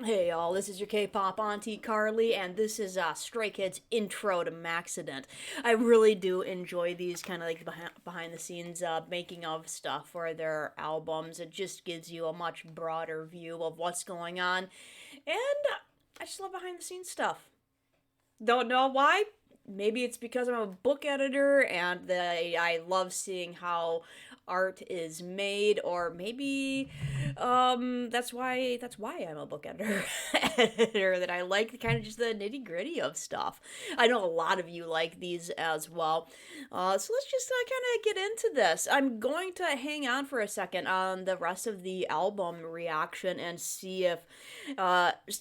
Hey y'all, this is your K-pop auntie Carly, and this is Stray Kids' intro to Maxident. I really do enjoy these kind of like behind the scenes making of stuff for their albums. It just gives you a much broader view of what's going on, and I just love behind the scenes stuff. Don't know why. Maybe it's because I'm a book editor and I love seeing how art is made, or maybe that's why I'm a book editor editor, that I like kind of just the nitty gritty of stuff. I know a lot of you like these as well. So let's just kind of get into this. I'm going to hang on for a second on the rest of the album reaction and see if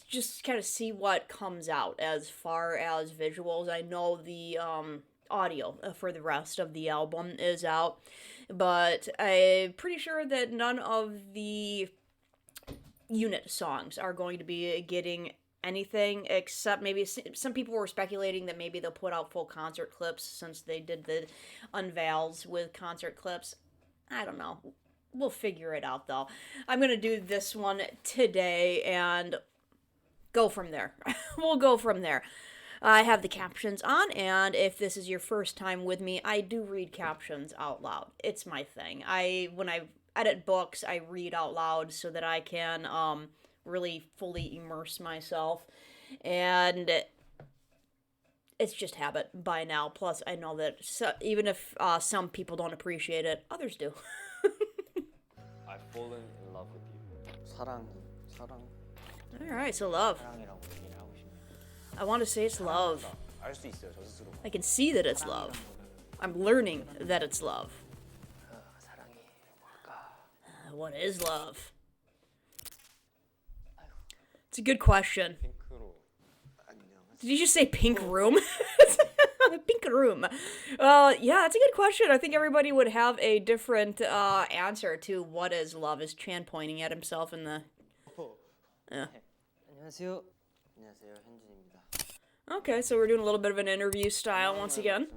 just kind of see what comes out as far as visuals. I know the audio for the rest of the album is out, but I'm pretty sure that none of the unit songs are going to be getting anything, except maybe some people were speculating that maybe they'll put out full concert clips since they did the unveils with concert clips. I don't know. We'll figure it out though. I'm gonna do this one today and go from there. We'll go from there. I have the captions on, and if this is your first time with me, I do read captions out loud. It's my thing. When I edit books, I read out loud so that I can really fully immerse myself, and it's just habit by now. Plus, I know that even if some people don't appreciate it, others do. I've fallen in love with you. 사랑, 사랑, All right, so love. 사랑이라고 얘기를 하고 싶네요. I want to say it's love. 알 수 있어요, 저 스스로. I can see that it's love. I'm learning that it's love. 사랑이 뭘까? What is love? It's a good question. 핑크로 Did you just say pink room? Pink room. Yeah, that's a good question. I think everybody would have a different answer to what is love. Is Chan pointing at himself in the... 안녕하세요. 안녕하세요, 현진입니다. Okay, so we're doing a little bit of an interview style once again.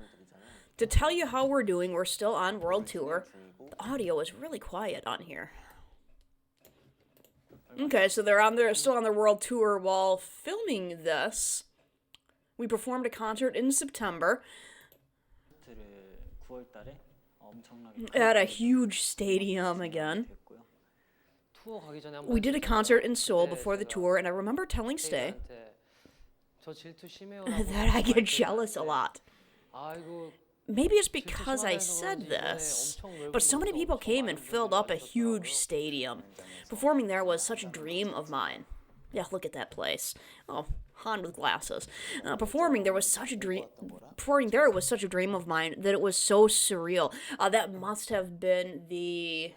To tell you how we're doing, we're still on world tour. The audio is really quiet on here. Okay, so they're still on their world tour while filming this. We performed a concert in September at a huge stadium again. We did a concert in Seoul before the tour, and I remember telling Stay that I get jealous a lot. Maybe it's because I said this, but so many people came and filled up a huge stadium. Performing there was such a dream of mine. Yeah, look at that place. Oh, Han with glasses. Performing there was such a dream. Performing there was such a dream of mine that it was so surreal. That must have been the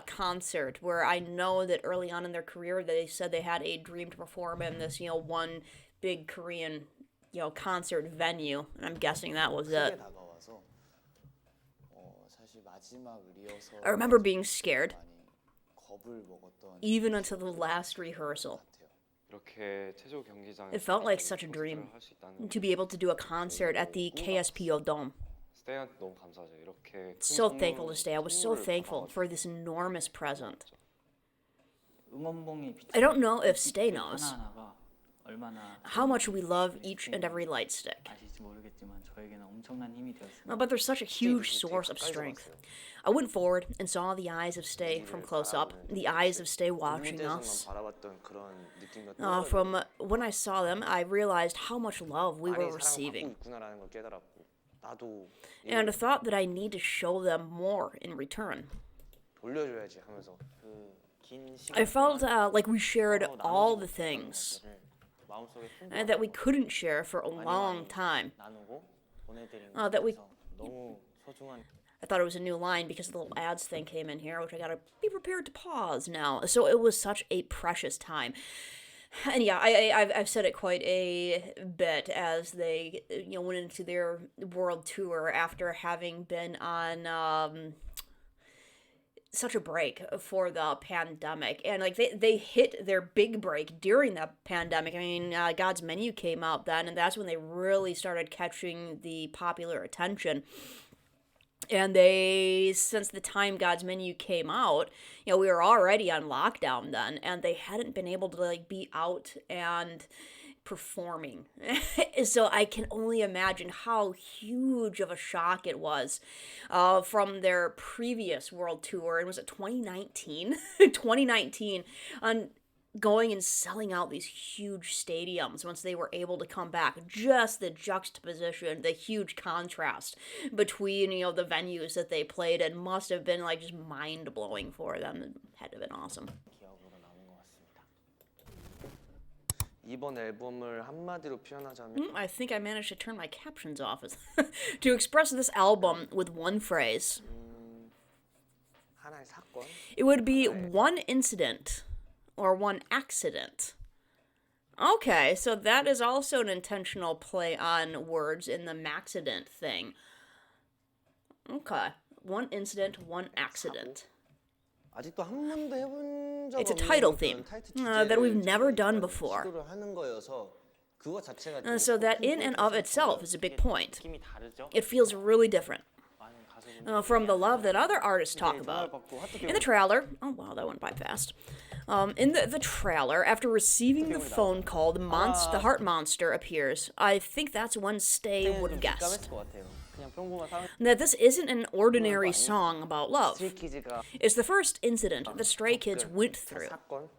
concert where I know that early on in their career they said they had a dream to perform in this, one big Korean, concert venue, and I'm guessing that was it. I remember being scared, even until the last rehearsal. It felt like such a dream to be able to do a concert at the KSPO Dome. So thankful to stay. I was so thankful for this enormous present. I don't know if Stay knows how much we love each and every light stick. But they're such a huge source of strength. I went forward and saw the eyes of Stay from close up, the eyes of Stay watching us. From when I saw them, I realized how much love we were receiving, and I thought that I need to show them more in return. I felt like we shared all the things that we couldn't share for a long time. I thought it was a new line because the little ads thing came in here, which I gotta be prepared to pause now. So it was such a precious time. And yeah, I've said it quite a bit as they went into their world tour after having been on such a break for the pandemic, and like they hit their big break during that pandemic. I mean, God's Menu came out then, and that's when they really started catching the popular attention. And they, since the time God's Menu came out, we were already on lockdown then, and they hadn't been able to like be out and performing. So I can only imagine how huge of a shock it was from their previous world tour. And was it 2019? 2019 on going and selling out these huge stadiums once they were able to come back. Just the juxtaposition, the huge contrast between, the venues that they played in must have been like just mind-blowing for them. It had to have been awesome. 기억으로 남은 것 같습니다. 이번 앨범을 한마디로 표현하자면 I think I managed to turn my captions off. To express this album with one phrase, 하나의 사건, it would be one incident or one accident. Okay, so that is also an intentional play on words in the Maxident thing. Okay, one incident, one accident. 아직도 한 번도 해본 적 It's a 없는 title 그런 theme 타이틀 that we've 주제를 never 저희가 done 일단 before. 시도를 하는 거여서 그거 자체가 되게 So that 큰 in and of itself is a big point. 느낌이 다르죠? It feels really different 많은 가수분들이 from the love that other artists talk about. 받고 In the trailer, oh wow, that went by fast. In the trailer, after receiving the phone call, the heart monster appears. I think that's when Stay would have guessed 것 같아요. 그냥 평범한 사람 that this isn't an ordinary song about love. 스트레이키즈가 It's the first incident the Stray Kids went through. 사건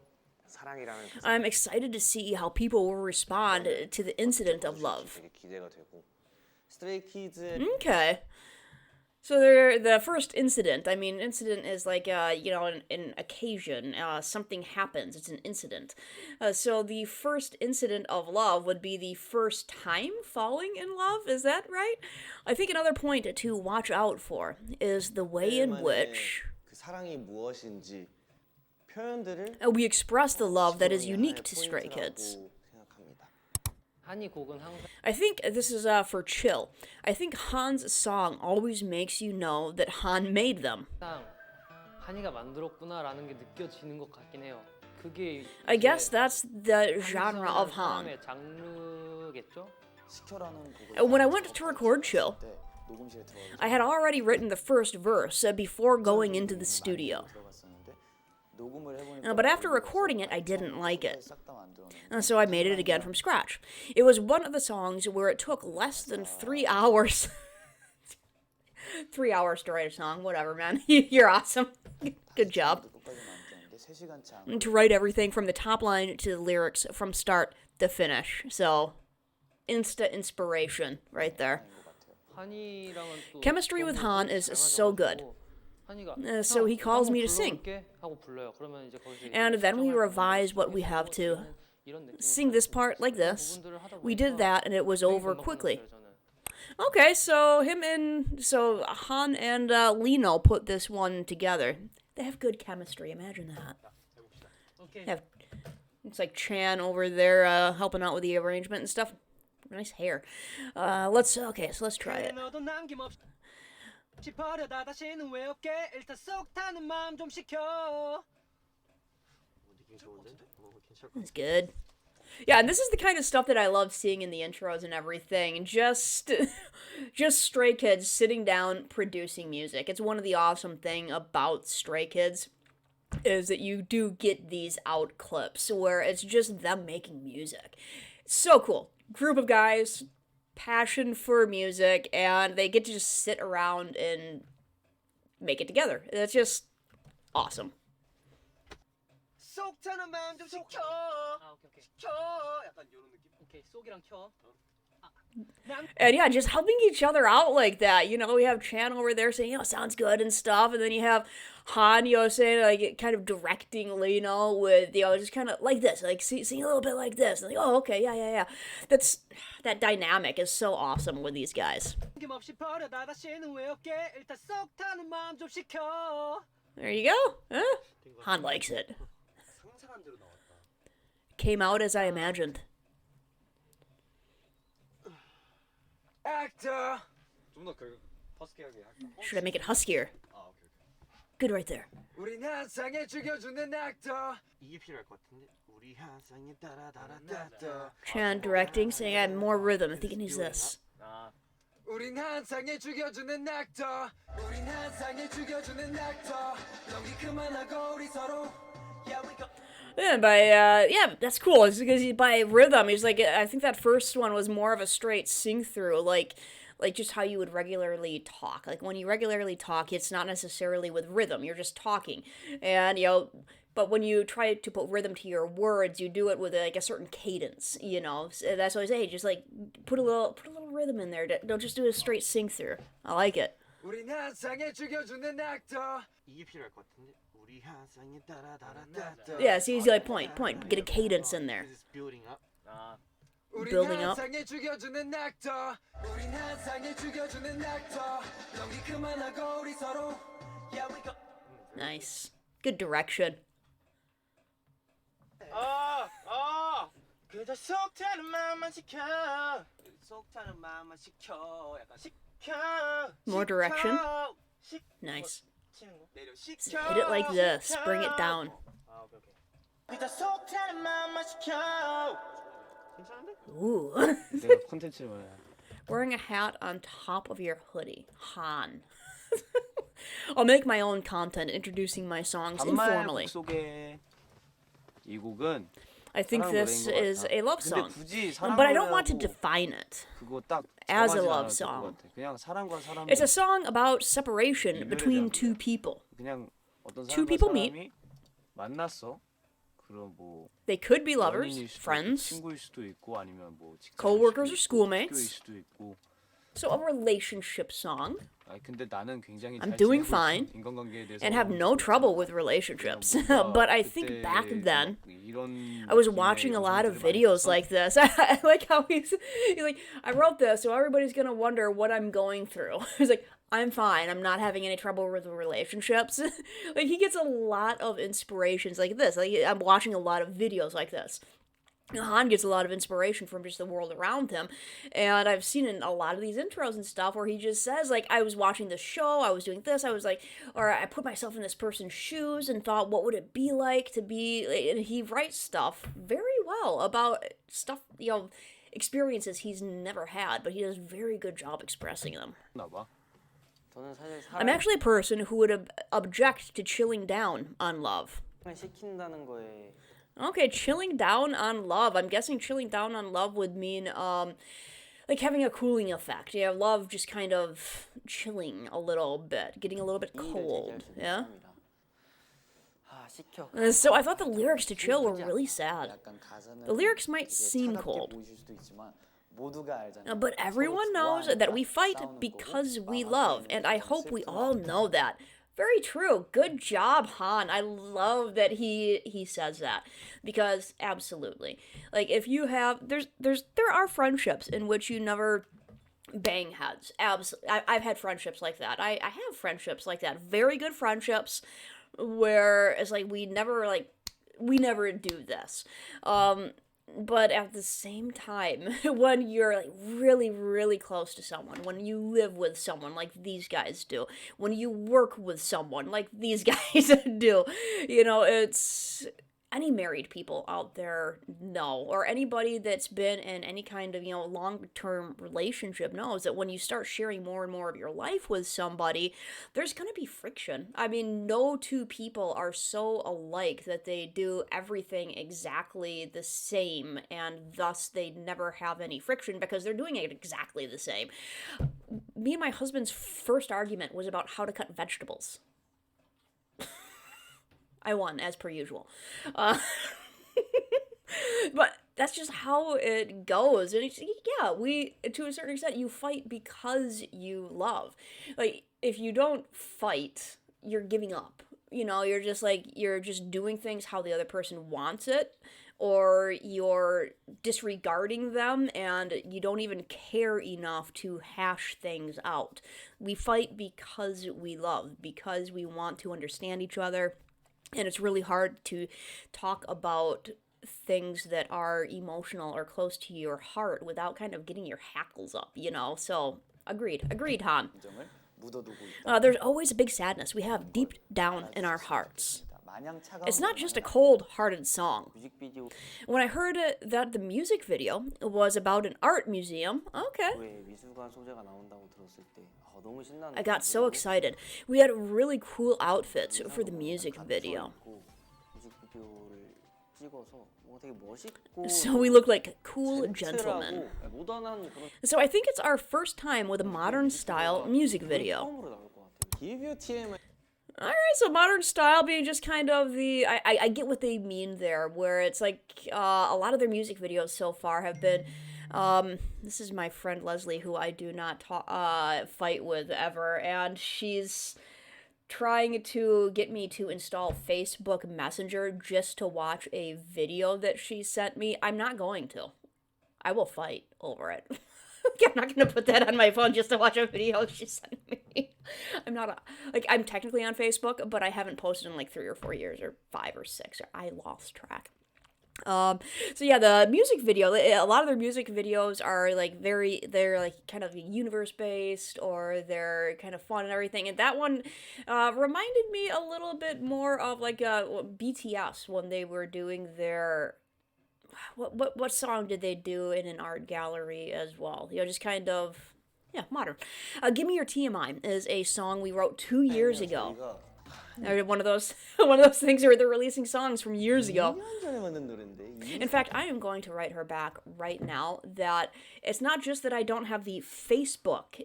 사랑이라는 그 I'm excited to see how people will respond to the incident of love. 되게 기대가 되고 스트레이키즈의 Okay. So the first incident, I mean, incident is like, an occasion, something happens, it's an incident. So the first incident of love would be the first time falling in love, is that right? I think another point to watch out for is the way in which 그 사랑이 무엇인지 표현들을 we express the love that is unique to Stray Kids. 생각합니다. 한이 곡은 항상 I think this is for Chill. I think Han's song always makes you know that Han made them. 한이가 만들었구나라는 게 느껴지는 것 같긴 해요. 그게 I guess that's the genre of Han. 사람의 장르겠죠? When I went to record Chill, I had already written the first verse before going into the studio. But after recording it, I didn't like it. So I made it again from scratch. It was one of the songs where it took less than 3 hours. 3 hours to write a song, whatever, man. You're awesome. Good job. To write everything from the top line to the lyrics from start to finish. So, insta inspiration right there. Chemistry with Han is so good. So he calls me to sing. And then we revise what we have to. Sing this part like this. We did that and it was over quickly. Okay, so Han and Lino put this one together. They have good chemistry, imagine that. It's like Chan over there helping out with the arrangement and stuff. Nice hair. Let's try it. That's good. Yeah, and this is the kind of stuff that I love seeing in the intros and everything. Just Stray Kids sitting down producing music. It's one of the awesome thing about Stray Kids is that you do get these out clips where it's just them making music. It's so cool. Group of guys, passion for music, and they get to just sit around and make it together. It's just awesome. 쏙 타는 마음 좀 식혀. 식혀. 약간 이런 느낌. 오케이, 쏙이랑 켜. And yeah, just helping each other out like that. We have Chan over there saying, sounds good and stuff. And then you have Han, saying, like, kind of directing Lino with, just kind of like this. Like, sing a little bit like this. And like, oh, okay, yeah. That dynamic is so awesome with these guys. There you go. Huh? Han likes it. Came out as I imagined. Actor. Should I make it huskier? Good right there. 우린 한상에 죽여주는 actor. 이게 필요할 것 같은데. 우리 한상에 따라따라따라. Chan directing, saying I have more rhythm. I think it needs this. 우린 한상에 죽여주는 actor. 우린 한상에 죽여주는 actor. 연기 그만하고 우리 서로. Yeah, we go. Yeah, yeah, that's cool. It's because by rhythm, he's like, I think that first one was more of a straight sing through, like just how you would regularly talk. Like when you regularly talk, it's not necessarily with rhythm. You're just talking, and but when you try to put rhythm to your words, you do it with like a certain cadence. So that's why I say, just like put a little rhythm in there. Don't just do a straight sing through. I like it. 우린 한상에 죽여주는 actor. 이게 필요할 것 같은데. 우리 한상에 따라따라따따. Yeah, it's easy. Like point. Get a cadence in there. This is building up. Building up. 한상에 죽여주는 actor. 우린 한상에 죽여주는 actor. 연기 그만하고 우리 서로. Yeah, we go. Nice. Good direction. 그저 속 타는 마음만 시켜. 속 타는 마음만 시켜. 약간 시켜. More direction. Nice. Hit it like this. Bring it down. 오케이. 그저 속 타는 마음만 시켜. 괜찮은데? Ooh. 내가 콘텐츠를 말해. Wearing a hat on top of your hoodie. Han. I'll make my own content introducing my songs informally. 속에 이 곡은 I think this is a love song, 굳이 but I don't want to define it 그거 딱 as a 정하지 love 않아도 될것 song. 같아. 그냥 사람과 사람이 It's a song about separation between two people. 그냥 어떤 Two 사람과 people 사람이 만났어. 그럼 뭐 They could be lovers, 연인일 수도 있고, friends, 친구일 수도 있고 아니면 뭐 직장일 co-workers or 수도 있고, schoolmates. 학교일 수도 있고. So a relationship song. 아니 근데 나는 굉장히 I'm 잘 doing 지내고 fine 있어. 인간관계에 대해서 And have no trouble with relationships. But I think back then, I was watching a lot of videos like this. I like how he's like, I wrote this, so everybody's gonna wonder what I'm going through. He's like, I'm fine. I'm not having any trouble with relationships. Like he gets a lot of inspirations like this. Like I'm watching a lot of videos like this. Han gets a lot of inspiration from just the world around him, and I've seen in a lot of these intros and stuff where he just says, like, I was watching this show, I was doing this, I was like, or I put myself in this person's shoes and thought, what would it be like to be, and he writes stuff very well about stuff, experiences he's never had, but he does a very good job expressing them. I'm actually a person who would object to chilling down on love. 시킨다는 거에 Okay, chilling down on love. I'm guessing chilling down on love would mean, like having a cooling effect. Yeah, love just kind of chilling a little bit, getting a little bit cold. Yeah? So I thought the lyrics to Chill were really sad. The lyrics might seem cold. But everyone knows that we fight because we love, and I hope we all know that. Very true. Good job, Han. I love that he says that, because absolutely, like if you have there are friendships in which you never bang heads. I've had friendships like that. I have friendships like that. Very good friendships where it's like we never do this. But at the same time, when you're like really, really close to someone, when you live with someone like these guys do, when you work with someone like these guys do, it's any married people out there know, or anybody that's been in any kind of, long-term relationship knows that when you start sharing more and more of your life with somebody, there's going to be friction. I mean, no two people are so alike that they do everything exactly the same, and thus they never have any friction because they're doing it exactly the same. Me and my husband's first argument was about how to cut vegetables. I won, as per usual. But that's just how it goes. And to a certain extent, you fight because you love. Like, if you don't fight, you're giving up. You're just doing things how the other person wants it, or you're disregarding them, and you don't even care enough to hash things out. We fight because we love, because we want to understand each other. And it's really hard to talk about things that are emotional or close to your heart without kind of getting your hackles up, So, agreed, Han. There's always a big sadness we have deep down in our hearts. It's not just a cold-hearted song. When I heard that the music video was about an art museum, okay, I got so excited. We had really cool outfits for the music video. So we look like cool gentlemen. So I think it's our first time with a modern style music video. Alright, so modern style being just kind of the... I get what they mean there, where it's like a lot of their music videos so far have been... this is my friend Leslie, who I do not fight with ever, and she's trying to get me to install Facebook Messenger just to watch a video that she sent me. I'm not going to. I will fight over it. I'm not going to put that on my phone just to watch a video she sent me. I'm technically on Facebook, but I haven't posted in like 3 or 4 years, or 5 or 6, or I lost track. So yeah, the music video, a lot of their music videos are like they're like kind of universe based, or they're kind of fun and everything. And that one reminded me a little bit more of like BTS when they were doing their what song did they do in an art gallery as well? You know, just kind of modern. Give Me Your TMI is a song we wrote 2 years ago. One of those things where they're releasing songs from years ago. In fact, I am going to write her back right now that it's not just that I don't have the Facebook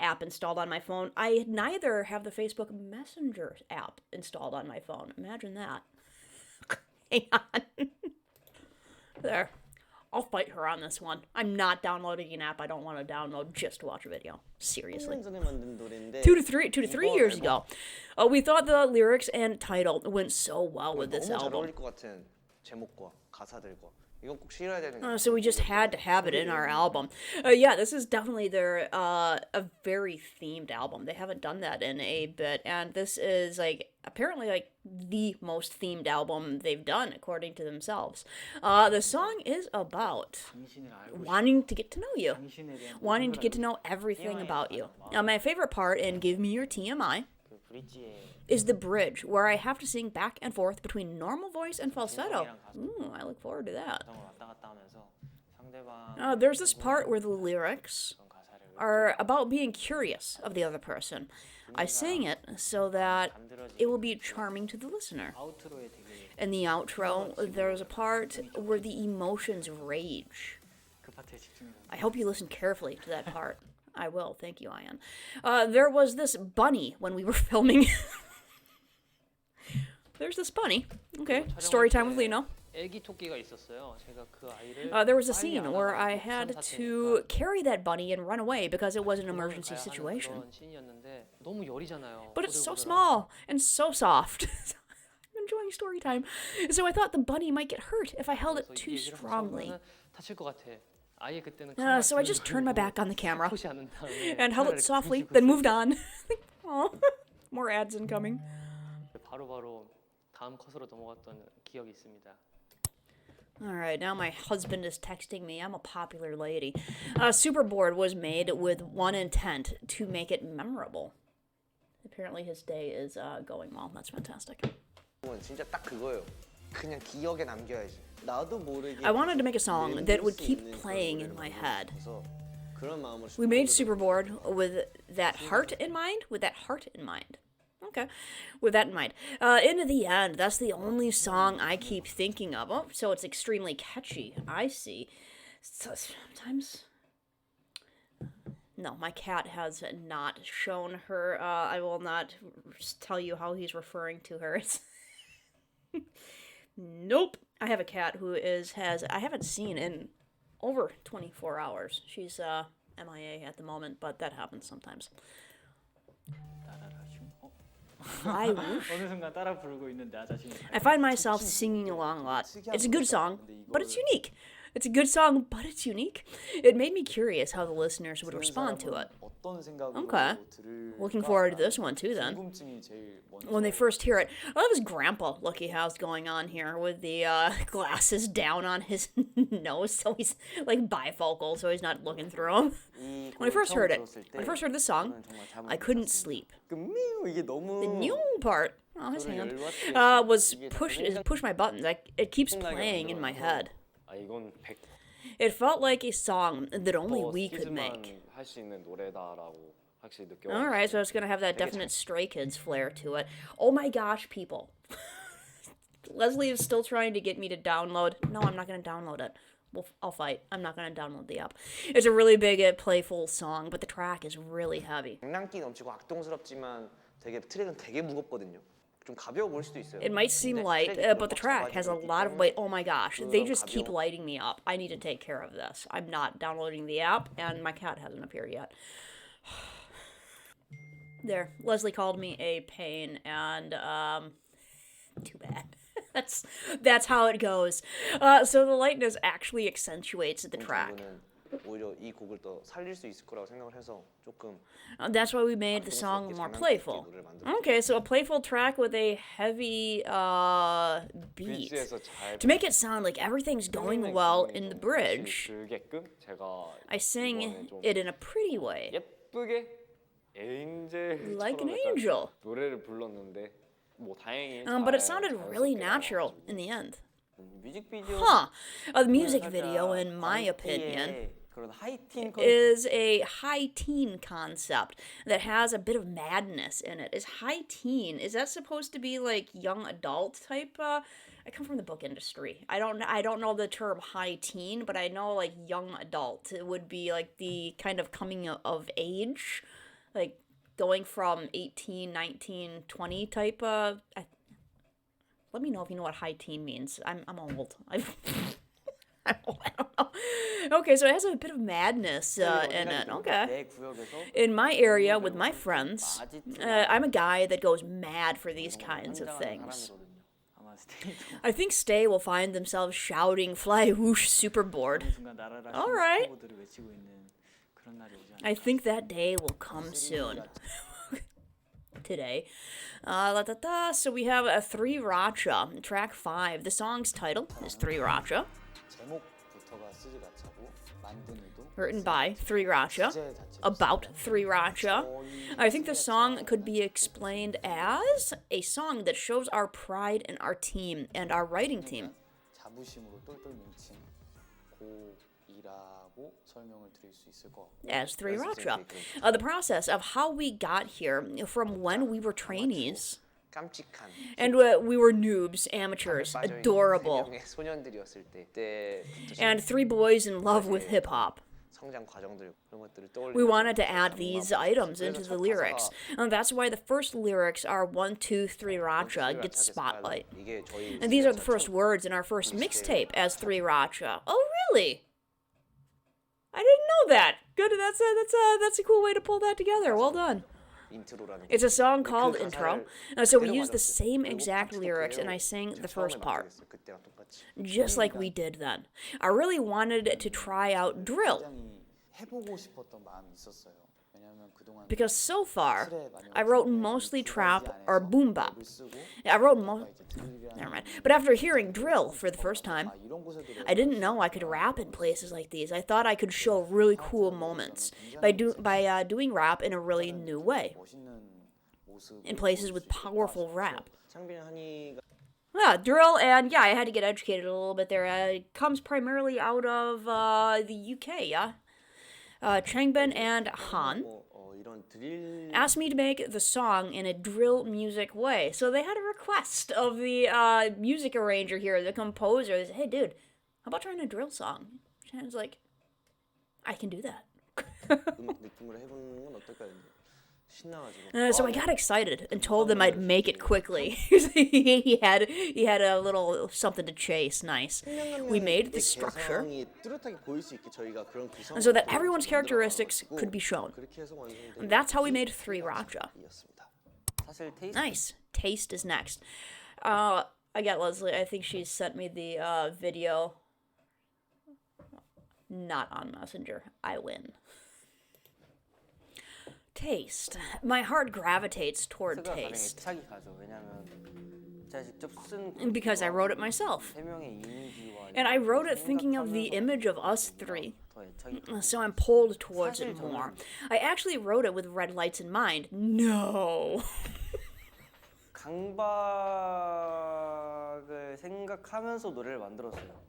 app installed on my phone. I neither have the Facebook Messenger app installed on my phone. Imagine that. Hang on. There. I'll fight her on this one. I'm not downloading an app I don't want to download just to watch a video. Seriously. 2 to 3 years ago. We thought the lyrics and title went so well with this album. So we just had to have it in our album. Yeah, this is definitely their a very themed album. They haven't done that in a bit, and this is like apparently like the most themed album they've done according to themselves. The song is about wanting to get to know you, wanting to get to know everything about you. My favorite part in Give Me Your TMI is the bridge, where I have to sing back and forth between normal voice and falsetto. Ooh, I look forward to that. There's this part where the lyrics are about being curious of the other person. I sang it so that it will be charming to the listener. In the outro, there's a part where the emotions rage. I hope you listen carefully to that part. I will, thank you, Ian. There was this bunny when we were filming. There's this bunny. Okay, story time with Lino. There was a scene where I had to carry that bunny and run away because it was an emergency situation. But it's so small and so soft. I'm enjoying story time. So I thought the bunny might get hurt if I held it too strongly. So I just turned my back on the camera and held it softly, then moved on. Aw, more ads incoming. Alright, now my husband is texting me. I'm a popular lady. Superboard was made with one intent, to make it memorable. Apparently his day is going well. That's fantastic. I wanted to make a song that would keep playing in my head. We made Superboard with that heart in mind? Okay, with that in mind. Into the end, that's the only song I keep thinking of. Oh, so it's extremely catchy. I see. Sometimes... No, my cat has not shown her. I will not tell you how he's referring to her. Nope. I have a cat who I haven't seen in over 24 hours. She's MIA at the moment, but that happens sometimes. I find myself singing along a lot. It's a good song, but it's unique. It made me curious how the listeners would respond to it. Okay. Looking forward to this one too then. When they first hear it, I love his grandpa look he has going on here with the glasses down on his nose, so he's like bifocal, so he's not looking through them. When I first heard this song, I couldn't sleep. The new part. Oh, his 저를 hand. 열받게 Was 이게 push my buttons. It keeps 생각이 안 playing in my 들어서 head. 아 이건 100% It felt like a song that only we could make. 스키즈만 할 수 있는 노래다라고 확실히 Alright, so 느껴가지고 it's gonna have that 되게 definite Stray Kids flair to it. Oh my gosh, people. Leslie is still trying to get me to download. No, I'm not gonna download it. Well, I'll fight. I'm not gonna download the app. It's a really big, playful song, but the track is really heavy. 장난기 넘치고 악동스럽지만 트랙은 되게 무겁거든요. 좀 가벼워 보일 수도 있어요. It might seem 근데 light, 트랙이 but the 꽉 track has a 잡아지고 lot of 있기 weight. 때문에 Oh my gosh, they just keep lighting me up. I need to take care of this. I'm not downloading the app, and my cat hasn't appeared yet. There, Leslie called me a pain, and too bad. That's how it goes. So the lightness actually accentuates the track. 저는 오히려 이 곡을 더 살릴 수 있을 거라고 생각을 해서 조금 That's why we made the song more playful. Okay, so a playful track with a heavy beat. 비지에서 잘 To make it sound like everything's going well in the bridge, 들게끔 제가 I sing 이번에 좀 it in a pretty way. 예쁘게 엔젤처럼 Like an 약간 angel. 노래를 불렀는데 뭐 다행히 But it 잘 sounded really 자연스럽게 natural 나와가지고. in the end. 뮤직비디오 Huh. A music video, in my opinion, 그런 하이틴 is a high teen concept that has a bit of madness in it. Is high teen, is that supposed to be like young adult type? I come from the book industry. I don't know the term high teen, but I know like young adult. It would be like the kind of coming of age, like going from 18, 19, 20 type. Let me know if you know what high teen means. I'm old. I don't know. Okay, so it has a bit of madness in it. Okay. 내 구역에서 In my area with my friends, I'm a guy that goes mad for these kinds of things. 아마 스테이도 I think Stay will find themselves shouting "Fly whoosh superboard." 순간 나라라 Alright. 스코어들을 외치고 있는 그런 날이 오지 않을까. I think that day will come soon. Today. So we have a Three Racha, track 5. The song's title is Three Racha, 제목부터가 쓰지가 차고 만든 의도 written by Three Racha, 주제 자체가 about Three Racha. I think the song could be explained as a song that shows our pride in our team and our writing team. 자부심으로 똘똘 뭉친 곡이라고 설명을 드릴 수 있을 것 같고 As Three Racha. 그래서 The process of how we got here from when we were trainees 깜찍한 and we were noobs, amateurs, 빠져있는 adorable, 세 명의 소년들이었을 때부터 and three boys in love with hip hop. 성장 과정들 그런 것들을 떠올리면서 We wanted to add these items into the lyrics. And that's why the first lyrics are 1, 2, 3 Racha gets spotlight. 이게 저희 And these are the first words in our first mixtape as Three Racha. Oh, really? I didn't know that. Good. That's a cool way to pull that together. Well done. 인트로라는 It's a song called 그 Intro. 가사를 So we 그대로 used the 가져왔어요. same 그리고 exact 박스도 lyrics, 그대로 and I sang the 제가 first 처음에 part, 만들었어요. 그때랑 똑같이 just like we did then. I really wanted to try out drill, 굉장히 해보고 싶었던 마음이 있었어요. 왜냐하면 그동안 because so far, 틀에 많이 I wrote 없었는데 mostly 두 가지 trap 안에서 or boom bop. 랩을 쓰고 I wrote 그다음에 이제 드릴이라는 Never mind. But after hearing drill for the first time, 아, 이런 곳에도 I didn't know I could rap in places like these. I thought I could show really cool moments by doing rap in a really new way, 멋있는 모습 in places with powerful rap. 창빈 한이가 Yeah, drill, and yeah, I had to get educated a little bit there. It comes primarily out of the UK, yeah? Changbin and Han 이런 드릴 asked me to make the song in a drill music way. So they had a request of the music arranger here, the composer. They said, hey, dude, how about trying a drill song? And I was like, I can do that. 음악 느낌으로 해보는 건 어떨까 했는데 신나가지고 So I got excited and told them I'd make it quickly. he had a little something to chase. Nice. We made the structure 개성이 뚜렷하게 보일 수 있게 저희가 그런 구성 so that everyone's characteristics could be shown. 그렇게 해서 완성된 And that's how we made Three Racha. 이었습니다. 사실 테이스트 Nice. Taste is next. I got Leslie. I think she sent me the video. Not on Messenger. I win. Taste. My heart gravitates toward 가장 taste. 애착이 가죠. 왜냐하면 제가 직접 쓴 And because I wrote it myself. 세 명의 이미지와 And I wrote it thinking of the image of us three. 더 애착이 가요. So I'm pulled towards it more. I actually wrote it with red lights in mind. No. 강박을 생각하면서 노래를 만들었어요.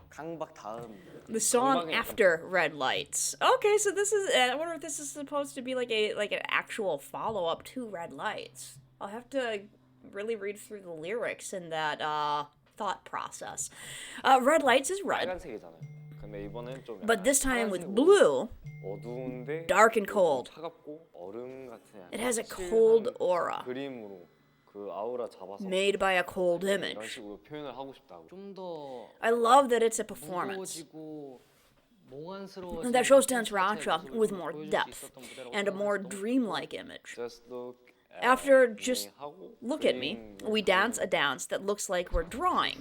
강박 다음. The song 강박이 after Red Lights. Okay, so this is. I wonder if this is supposed to be like an actual follow up to Red Lights. I'll have to really read through the lyrics in that thought process. Red Lights is red, 빨간색이잖아요. 근데 이번엔 좀 but 약간 this time with 파란색으로 blue, 어두운데 dark and 좀 cold. 차갑고 얼음 같은 약간 It has a 칠한 cold aura 그림으로 그 아우라 잡아서 made by a cold 이런 image. 식으로 표현을 하고 싶다고. 좀더 I love that it's a performance. 무거워지고 몽환스러워지는 And that shows Dance 콘서트의 Racha 모습을 with 좀 more 보여줄 수 depth 있었던 무대라고 and a more 생각해서 너무 dreamlike image. Just look at After me just 하고 look at me, 그림 we dance a dance that looks like we're drawing.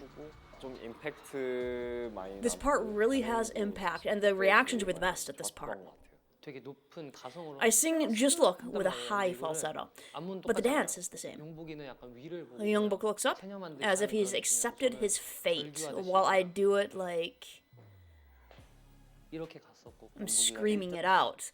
좀 임팩트 많이 This part 남고 really has 반응도 impact, and the reactions were the best at this part. 좋았던 것 같아요. 되게 높은 가성으로 I sing Just Look with a 한단 말이에요. high 이거를 falsetto, 안무는 but the 똑같잖아요. dance is the same. 용복이는 약간 위를 보고 Youngbook looks up 체념한 듯이 as if 하는 he's 그런 accepted 느낌이어서 his 저는 fate, 절규하듯이 while I do it like 이렇게 갔었고 I'm screaming it out.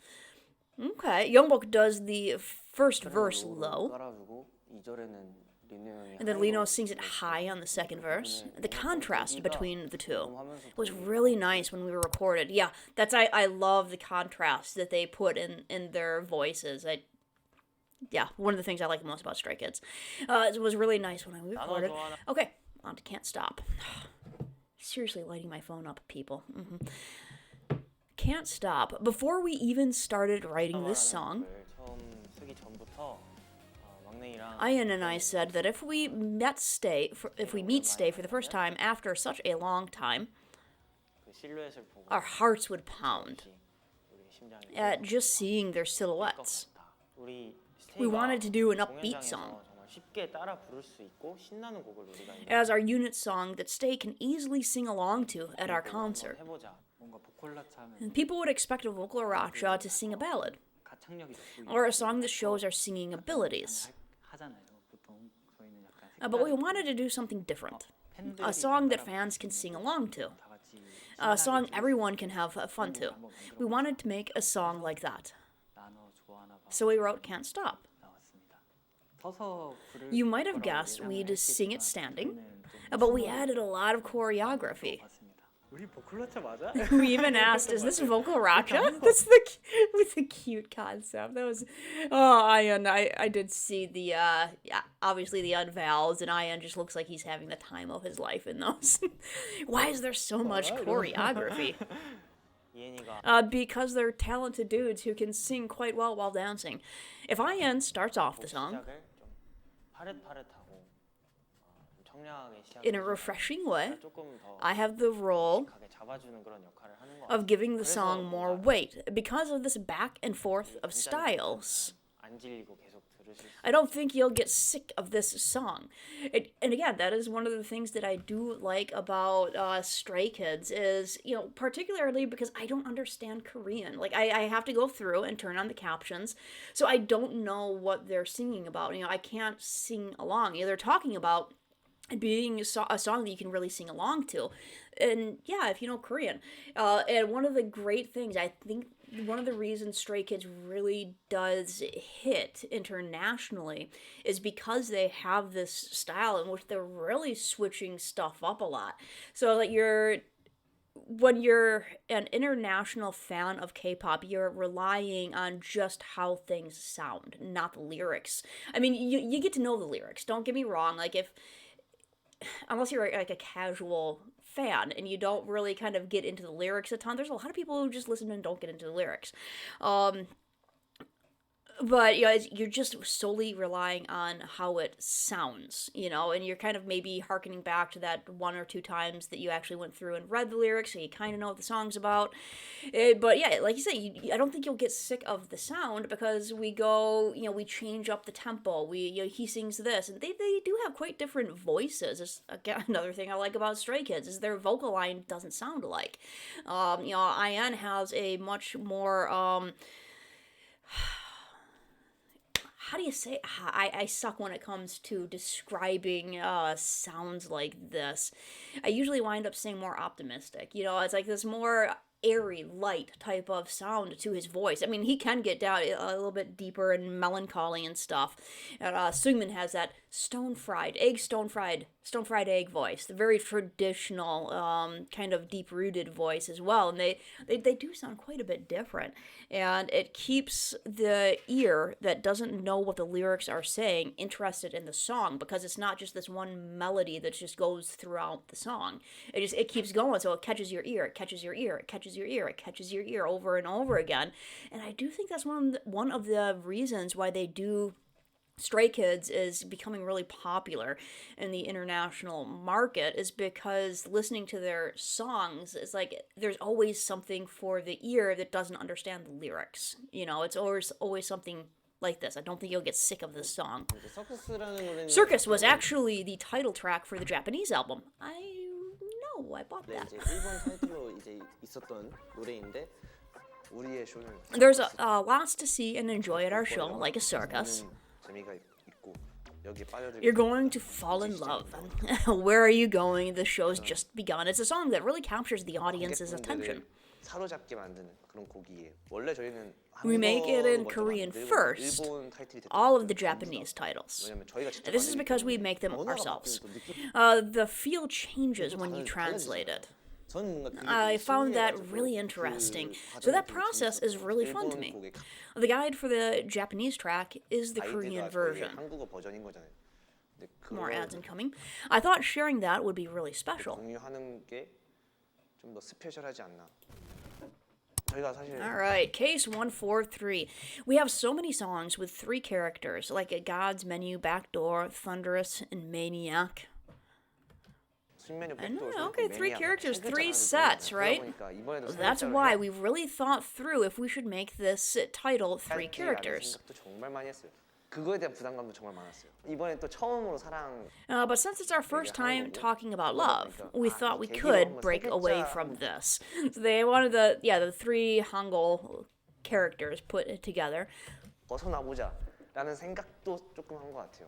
Okay, Youngbook does the first verse low, 깔아주고 2절에는 리노 형이 and then Lino sings it high on the second verse. The contrast between the two was really nice when we were recorded. Yeah, I love the contrast that they put in their voices. Yeah, one of the things I like most about Stray Kids. It was really nice when we recorded. Okay, on to Can't Stop. Seriously lighting my phone up, people. Can't Stop. Before we even started writing this song, 처음 쓰기 전부터 막내이랑 Ian and I said that if we meet Stay for the first time after such a long time, 그 실루엣을 보고 our hearts would pound 우리 심장이 at just seeing their silhouettes. 우리 We wanted to do an upbeat 공연장에서 song. 정말 쉽게 따라 부를 수 있고 신나는 곡을 우리가 있는 As our unit song that Stay can easily sing along to at our concert. 해보자. 뭔가 보컬라차 하면 And people would expect a vocal racha to sing a ballad, 가창력이 돋보이는 or a song that shows our singing abilities. 하잖아요. 보통 저희는 약간 But we wanted to do something different. A song that fans can sing along to. 다 같이 A song everyone can have fun to. We wanted to make a song like that. 나눠 좋아하나 봐 So we wrote Can't Stop. 나왔습니다. 서서 부를 You might have 거라고 guessed 예상을 we'd sing it 했겠지만 standing, 저는 좀 but we added a lot of choreography. 봤습니다. 우리 보컬라차 맞아? We even asked, "Is this vocal racha?" That's the with the cute concept. That was, I did see the obviously the unvowels, and Ian just looks like he's having the time of his life in those. Why is there so much choreography? 이엔이가 Because they're talented dudes who can sing quite well while dancing. If Ian starts off the song 시작을 좀 파릇파릇하고 좀 청량하게 in a 시작해서 refreshing way, 조금 더 I have the role 가게 잡아주는 그런 역할을 하는 것 of 같아요. giving the song more weight because of this back and forth of styles. 안 질리고 계속 들으실 수 I don't think you'll get sick of this song. And again, that is one of the things that I do like about Stray Kids is, particularly because I don't understand Korean. Like, I have to go through and turn on the captions, so I don't know what they're singing about. I can't sing along. They're talking about being a song that you can really sing along to. And yeah, if you know Korean. And one of the great things, I think one of the reasons Stray Kids really does hit internationally is because they have this style in which they're really switching stuff up a lot. So like when you're an international fan of K-pop, you're relying on just how things sound, not the lyrics. I mean, you get to know the lyrics. Don't get me wrong. Like unless you're like a casual fan and you don't really kind of get into the lyrics a ton, there's a lot of people who just listen and don't get into the lyrics. But you're just solely relying on how it sounds, and you're kind of maybe hearkening back to that one or two times that you actually went through and read the lyrics, so you kind of know what the song's about. But yeah, like you said, I don't think you'll get sick of the sound because we go, we change up the tempo. He sings this, and they do have quite different voices. It's, again, another thing I like about Stray Kids is their vocal line doesn't sound alike. Ian has a much more how do you say? I suck when it comes to describing sounds like this. I usually wind up saying more optimistic. It's like this more airy, light type of sound to his voice. I mean, he can get down a little bit deeper and melancholy and stuff. And Sungmin has that stone fried stone fried egg voice, the very traditional kind of deep rooted voice as well. And they do sound quite a bit different, and it keeps the ear that doesn't know what the lyrics are saying interested in the song, because it's not just this one melody that just goes throughout the song. It keeps going, so it catches your ear, it catches your ear, it catches your ear, it catches your ear over and over again. And I do think that's one of the reasons why they do Stray Kids is becoming really popular in the international market, is because listening to their songs is like there's always something for the ear that doesn't understand the lyrics. You know, it's always something like this. I don't think you'll get sick of this song. 이제 서커스라는 노래는 Circus was actually the title track for the Japanese album. I know, I bought 네, that. 이제 일본 타이틀로 이제 있었던 노래인데 우리의 쇼는 There's lots to see and enjoy at our show, like a circus. 재미가 있고 여기에 빠져들고 You're going to fall in love. Where are you going? The show's just begun. It's a song that really captures the audience's attention. 사로잡게 만드는 그런 곡이에요. 원래 저희는 We make it in 한국어로 Korean 먼저 만들고 first, 일본 타이틀이 됐던 all of the 거예요. Japanese titles. 왜냐면 저희가 직접 This is 만들기 because we 때문에 make them 언어가 ourselves. 바뀌면 또 느낌- The feel changes when you translate it. 저는 뭔가 그게 I 되게 found that 신기해가지고 really 그 interesting. 과정이 So that 되게 process is 재밌었어요. really fun to 일본 me. 곡의 The guide for the Japanese track is the Korean 가이드가 저희의 version. 한국어 버전인 거잖아요. 근데 More 그걸 ads incoming. I thought sharing that would be really special. 공유하는 게 좀 더 스페셜하지 않나. 저희가 사실 Alright, case 143. We have so many songs with 3 characters, like God's Menu, Backdoor, Thunderous, and Maniac. 신메뉴 I know, 백도어 okay, 3 characters, 3 sets, right? That's why we've really thought through if we should make this title 3 characters. 생각도 정말 많이 했어요. 그거에 대한 부담감도 정말 많았어요. 이번에 또 처음으로 사랑 But since it's our first time talking about love, we thought we could break away from this. So they wanted the 3 Hangul characters put together. 벗어나보자라는 생각도 조금 한 것 같아요.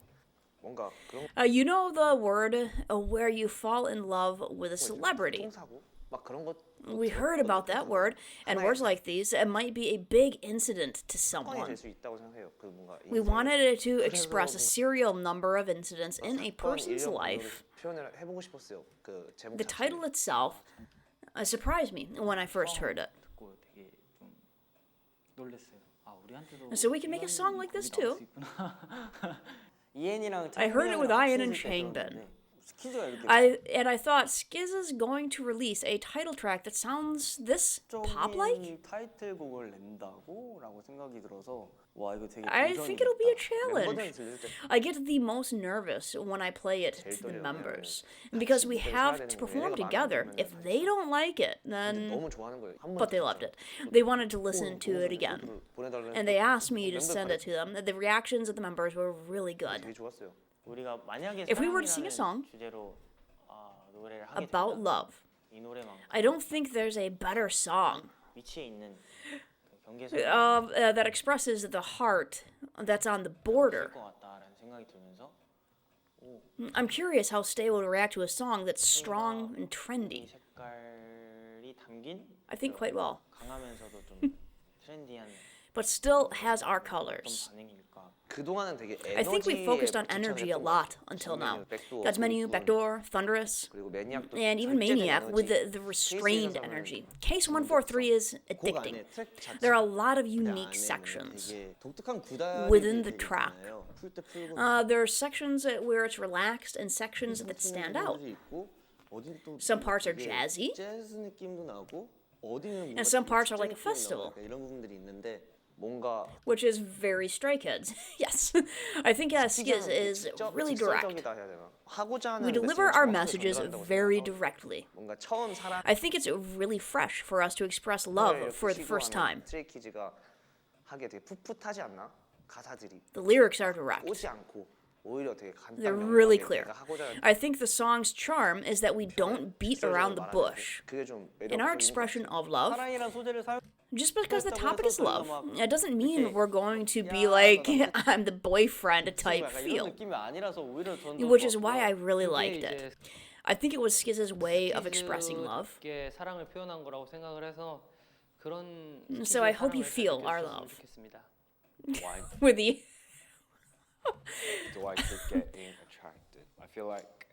뭔가 그런 You know the word where you fall in love with a celebrity. 통사고 막 그런 것 We heard about that word, and words like these, it might be a big incident to someone. 될수 있다고 생각해요. 그 뭔가 We wanted it to express a serial number of incidents in a person's life. 표현을 해보고 싶었어요. 그 제목 The title itself surprised me when I first heard it. 듣고 되게 좀 놀랐어요. 아, 우리한테도 So we can make a song like this too. 이엔이랑 I heard it with Ian and Changbin. I thought Skiz is going to release a title track that sounds this pop-like. 타이틀곡을 낸다고라고 생각이 들어서 와 이거 되게 I think it'll be a challenge. 멤버들이 들릴 때 I get the most nervous when I play it to the members, because we have to perform together. If they don't like it, then 너무 좋아하는 거예요. 한 but they loved it. They wanted to listen to it again, and they asked me to send it to them. The reactions of the members were really good. 되게 좋았어요. 우리가 만약에 If we were to sing a song 주제로 노래를 하게 About 된다면 love, 이 노래만큼 I don't think there's a better song 위치에 있는 경계선 that expresses the heart that's on the border. 것 같다라는 생각이 들면서 I'm curious how Stay will react to a song that's strong and 이 trendy. 색깔이 담긴 I think quite well, 강하면서도 좀 트렌디한 but still has our 어떤 colors. 반응일까? 그동안은 되게 I think we 에너지에 focused on energy a 집착을 lot 했던 것 until 같아요. now. 백도어, God's Menu, 그리고 Backdoor, Thunderous, 그리고 매니악도 and even 절제된 Maniac with 에너지. the restrained 케이스에서는 energy. Case 143 is 곡 addicting. 안에 트랙 자체 There are a lot of 그 unique 안에는 sections. 되게 독특한 구달이 within the 되게 track. 있잖아요. 풀때 풀고 There are sections where it's relaxed and sections that stand out. 있고, 어딘 또 Some parts are 되게 jazzy. 재즈 느낌도 나고 어디는 And some parts are like a festival. 이런 부분들이 있는데 뭔가 Which is very Stray Kids. Yes. I think Skiz is really direct. 직설적이다 해야 되나? 하고자 하는 We deliver our 메시지를 messages 정확하게 very 전달한다고 directly. 생각하고 뭔가 처음 사랑 I think it's really fresh for us to express love for the first time. 스트레이키즈가 하기에 되게 풋풋하지 않나? 가사들이 The lyrics are direct. 오지 않고 오히려 되게 간단 They're really 명료하게 clear. 내가 하고자 하는 I think the song's charm is that we don't beat around the 말하는 bush. 그게 좀 In our 매력적인 것 expression 같아요. of love, 사랑이란 소재를 사용 just because the topic is love, it doesn't mean we're going to be like, I'm the boyfriend type 약간 이런 feel. 느낌이 아니라서 오히려 전 Which is why I really liked it. I think it was Skiz's way of expressing love. 게 사랑을 표현한 거라고 생각을 해서 그런 So I hope you 사랑을 feel 잘 our 느꼈으면 love. 좋겠습니다. With the do I keep getting attracted? I feel like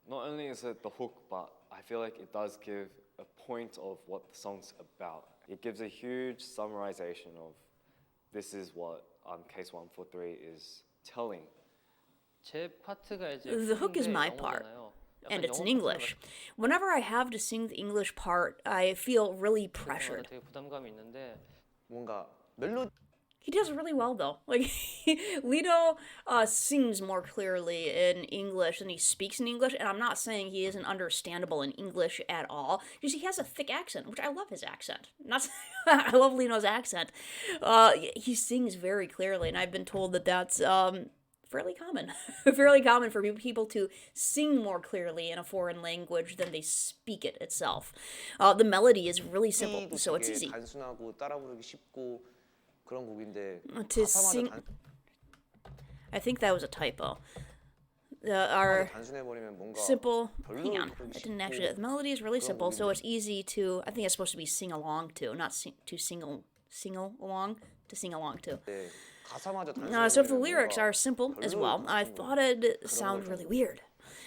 not only is it the hook, but I feel like it does give a point of what the song's about. It gives a huge summarization of this is what case 143 is telling. 제 파트가 이제 The hook is 훅인데 my part, 영어잖아요. and 약간 it's in 영어 English. Whenever I have to sing the English part, I feel really 파트가 pressured. 되게 부담감이 있는데 뭔가 멜로디 He does really well though. Like Lito sings more clearly in English than he speaks in English, and I'm not saying he isn't understandable in English at all. Just he has a thick accent, which I love his accent. Not I love Lito's accent. He sings very clearly, and I've been told that that's fairly common. Fairly common for people to sing more clearly in a foreign language than they speak it itself. The melody is really simple, so it's 되게 easy. 단순하고 따라 부르기 쉽고 그런 곡인데 To 가사마저 sing, I think that was a typo. Our 단순해버리면 뭔가 simple. 별로 Hang on, 부르기 I didn't 쉽고 actually. The melody is really 그런 simple, so 곡인데. it's easy to. I think it's supposed to be sing along to, not to sing along to sing along to. 네, 가사마저 So if the 단순해버리면 lyrics 뭔가 are simple as 별로 well, I 같은 thought it'd sound really weird.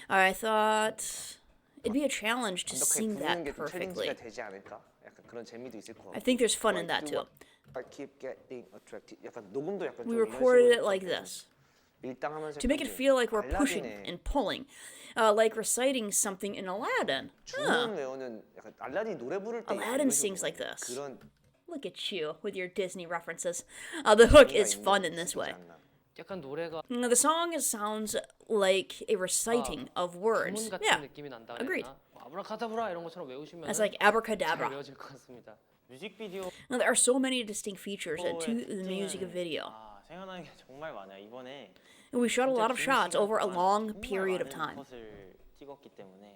I thought it'd be a challenge to 완벽하게 sing 부르는 that 게 좀 perfectly. 챌린지가 되지 않을까? 약간 그런 재미도 있을 것 같고. I think there's fun in that too. I keep getting attracted. 약간 녹음도 약간 We 좀 이런 recorded 식으로 it like 했었거든요. this. 밀당하면서 To make it 했던 게 feel like we're pushing 알라딘의 and pulling, like reciting something in Aladdin. 주문 외우는 약간 알라딘 노래 부를 때 Aladdin 이런 sings 식으로 like this. 그런 Look at you with your Disney references. The hook 의미가 is 있는 fun in this 곡이지 way. 않나. 약간 노래가 The song sounds like a reciting of words. 주문 같은 Yeah, 느낌이 난다 agreed. 그랬나? 아브라카다브라 이런 것처럼 외우시면 it's like 잘 abracadabra. 외워질 것 같습니다. 뮤직비디오 Now, there are so many distinct features to the music video. 아, 생각나는 게 정말 많아요. 이번에 And we shot a lot of 긴 shots 시간 over a 동안 long 정말 period of 많은 time. 컷을 찍었기 때문에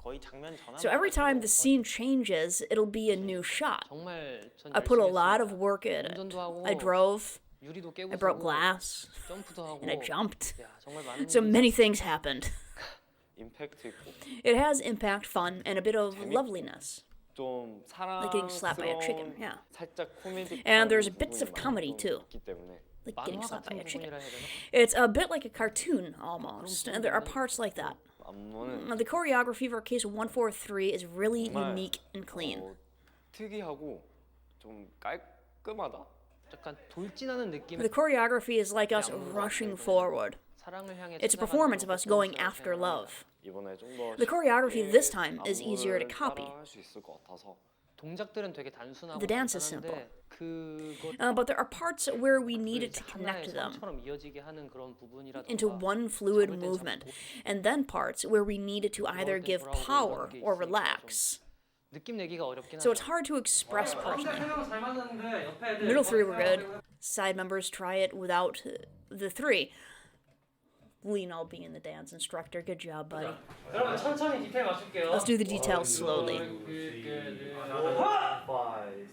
거의 장면 전환. So every time the scene changes, it'll be a new shot. 정말 전 I put a 열심히 lot of 했습니다. work in it. 운전도 하고 I drove, 유리도 깨고 I broke 쓰고, glass, 점프도 하고 and I jumped. 야, 정말 많은 So 일이 many things happened. 임팩트 있고 It has impact, fun, and a bit of loveliness. 좀 Like getting slapped by a chicken, 사랑스러운 yeah. 살짝 코미디 And there's bits of comedy, too. 있기 때문에 Like getting 만화 slapped by 같은 a chicken. 부분이라 해야 되나? It's a bit like a cartoon almost, and there are parts like that. 안무는 The choreography for case 143 is really 정말, unique and clean. 특이하고 좀 깔끔하다. 약간 돌진하는 느낌. The choreography is like us rushing forward. 사랑을 향해 It's a 찾아가는 performance of 그런 us going 퍼포먼스라고 after 생각합니다. love. 이번에 좀더 The choreography this time is easier to copy. 할수 있을 것 같아서 동작들은 되게 단순하고 The dance is 간단한데 그것 But there are parts where we needed to 하나의 connect them 선처럼 이어지게 하는 그런 부분이라든가 into one fluid 잡을 땐 movement, 잡고 and then parts where we needed to either give power or relax. 느낌 내기가 어렵긴 So 하죠. it's hard to express personally. 잘 맞는데 옆에 애들 Middle three were good. Side members try it without the three. Lino being the dance instructor. Good job, buddy. 여러분 천천히 디테일 맞출게요. Let's do the details slowly. 5,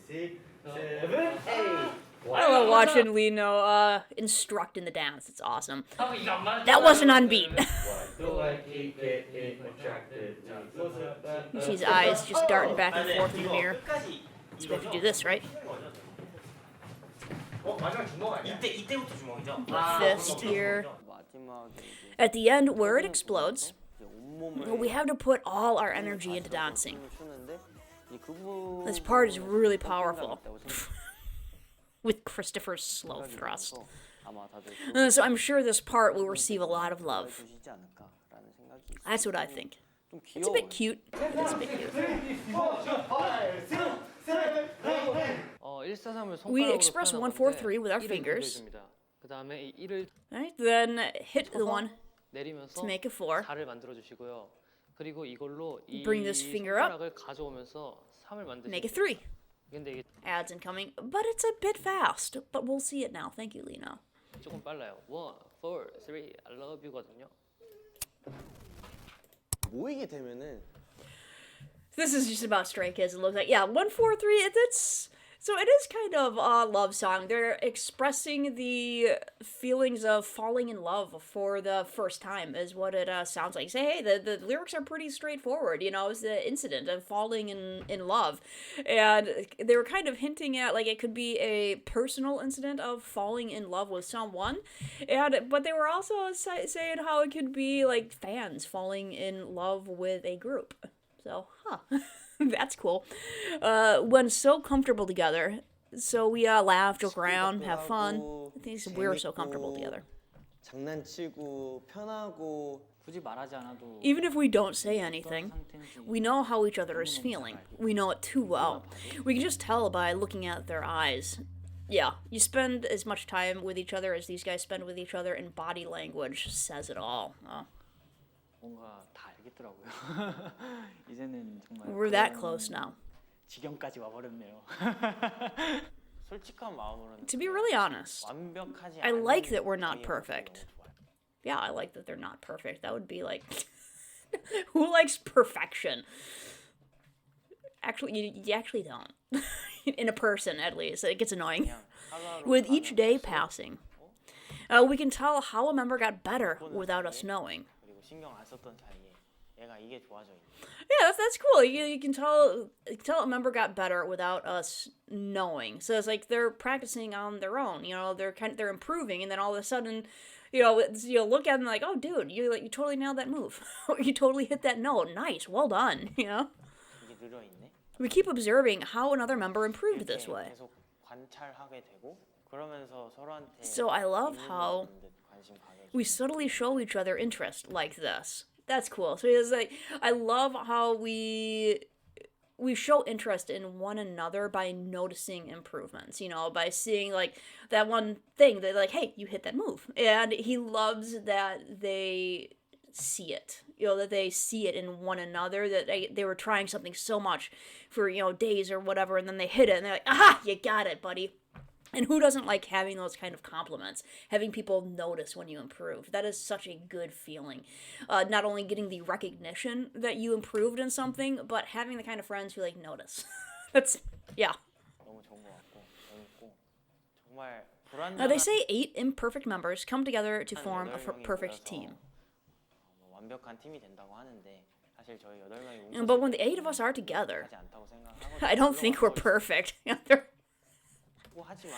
6, 7, 8 I love watching Lino instruct in the dance. It's awesome. That wasn't on beat. You see his eyes just darting back and forth in the mirror. So we have to do this, right? 이때부터 주먹이죠? Fist here. 마지막에 이제 At the end, where it explodes, 이제 온몸을 we have to put all our energy into dancing. 추는데 이 부분 This part is really powerful. With Christopher's slow thrust. 아마 다들 So I'm sure this part will receive a lot of love. 주시지 않을까라는 생각이 있어요. That's what I think. 좀 It's a 귀여워. bit cute. It's a bit cute. 143을 손가락으로 We express 표현하는데 143 with our 1을 fingers. 그려줍니다. 그 다음에 이 1을 Alright, then hit the one 내리면서 to make a 4. 4를 만들어 주시고요. 그리고 이걸로 이 Bring this finger up. 손가락을 가져오면서 3을 만드시면 Make a 3. 근데 이게 Ads incoming, but it's a bit fast. But we'll see it now. Thank you, Lino. 조금 빨라요. 1, 4, 3, I love you거든요. 모이게 되면은 This is just about Stray Kids. It looks like, yeah, 143. It's So it is kind of a love song. They're expressing the feelings of falling in love for the first time, is what it sounds like. Say, hey, the lyrics are pretty straightforward. It's the incident of falling in love, and they were kind of hinting at like it could be a personal incident of falling in love with someone, but they were also saying how it could be like fans falling in love with a group. So, that's cool. When so comfortable together. So we laugh, joke around, have fun. I think we're so comfortable together. 장난치고 편하고 굳이 말하지 않아도 Even if we don't say anything, we know how each other is feeling. We know it too well. We can just tell by looking at their eyes. Yeah, you spend as much time with each other as these guys spend with each other, and body language says it all. 뭔가 다 알겠더라고요. 이제는 정말 We're that 그런 close now. 지경까지 와버렸네요. 솔직한 마음으로는 To be really honest, 완벽하지 I 않은 like that we're not 자기의 perfect. 모습이 너무 좋아요. Yeah, I like that they're not perfect. That would be like, who likes perfection? Actually, you actually don't. In a person, at least. It gets annoying. 그냥 하루하루 With each day 가면서 passing, we can tell how a member got better without us knowing. 그리고 신경 안 썼던 사이에 얘가 이게 좋아져 있네. Yeah, that's cool. You can tell a member got better without us knowing. So it's like they're practicing on their own. They're improving, and then all of a sudden, you'll look at them like, oh, dude, you totally nailed that move. You totally hit that note. Nice, well done. 이게 늘어 있네. We keep observing how another member improved this 이렇게 way. 계속 관찰하게 되고 그러면서 서로한테 So I love 있는 것 how 같은 듯 관심 가져주고 we subtly show each other interest like this. That's cool. So it's like I love how we show interest in one another by noticing improvements, by seeing like that one thing that like, hey, you hit that move. And he loves that they see it, that they see it in one another, that they were trying something so much for, days or whatever, and then they hit it and they're like, aha, you got it, buddy. And who doesn't like having those kind of compliments? Having people notice when you improve. That is such a good feeling. Not only getting the recognition that you improved in something, but having the kind of friends who like notice. That's, yeah. 너무 좋은 것 같고 재밌고 정말 불안정한 Now they say 8 imperfect members come together to form a perfect team. 완벽한 팀이 된다고 하는데 사실 저희 8명이 But when the 8 of us are together, 하지 않다고 생각하거든요. I don't think we're perfect. 하지만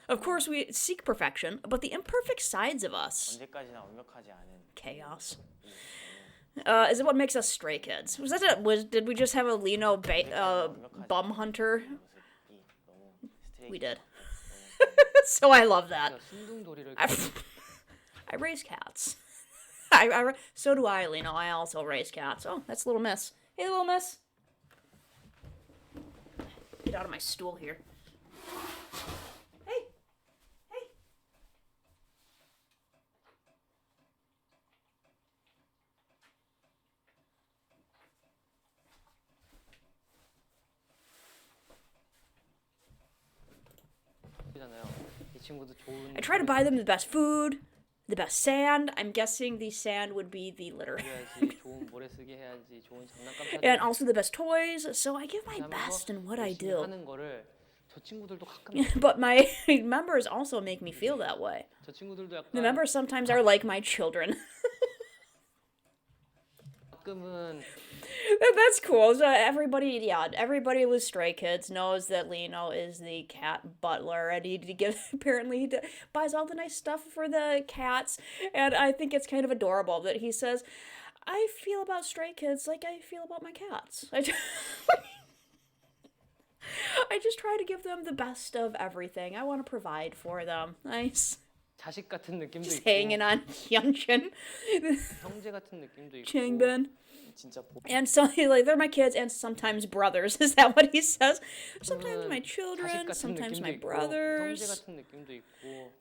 Of course, we seek perfection, but the imperfect sides of us, 언제까지나 완벽하지 않은 chaos, is what makes us stray kids. Did we just have a Lino bum hunter? 모습이 너무 스트레이트 We did. So I love that. 순둥도리를 I raise cats. So do I, Lino. I also raise cats. Oh, that's Little Miss. Hey, Little Miss. Get out of my stool here. Hey. Hey. 잖아요. 이 친구도 좋은. I try to buy them the best food, the best sand. I'm guessing the sand would be the litter. 해야지, 좋은 모래 쓰게 해야지, 좋은 장난감 사줘야지. And also the best toys. So I give my best in what I 열심히 do. 하는 거를 저 친구들도 가끔 But my members also make me feel that way. 저 친구들도 The 약간 members sometimes are like my children. 가끔은 That's cool. So everybody with Stray Kids knows that Lino is the cat butler, and he buys all the nice stuff for the cats, and I think it's kind of adorable that he says, I feel about Stray Kids like I feel about my cats. I just try to give them the best of everything. I want to provide for them. Nice. 자식 같은 느낌도 Just 있고 hanging on Hyunchin. 형제 같은 느낌도 있고 Changbin. 진짜 And so, like, they're my kids and sometimes brothers. Is that what he says? Sometimes my children, 자식 같은 sometimes 느낌도 my 있고 형제 brothers. 같은 느낌도 있고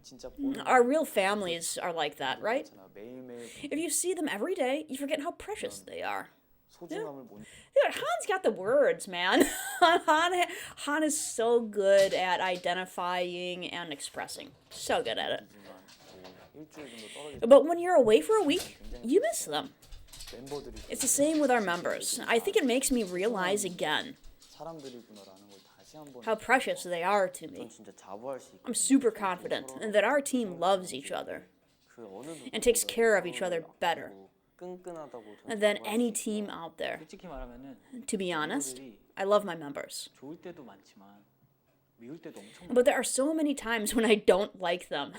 진짜 보는 Our real families are like that, right? 거잖아. 매일매일 If you see them every day, you forget how precious they are. 소중함을 못 Dude, Han's got the words, man. Han is so good at identifying and expressing. So good at it. 느끼지만 일주일 정도 떨어질 But when you're away for a week, you miss them. 멤버들이 It's the same with our members. I think it makes me realize again 사람들이구나라는 걸 다시 다시 한번 how precious they are to 전 me. 진짜 자부할 수 I'm 있거든요. super 저희 confident 서로서로 that our team loves each other 그 어느 and takes 누구보다 care of each 서로를 other better 아끼고 끈끈하다고 저는 than 자부할 any 수 team 있고요. out there. 솔직히 말하면은 To be honest, 멤버들이 I love my members. 좋을 때도 많지만 미울 때도 엄청 But there are so many times when I don't like them.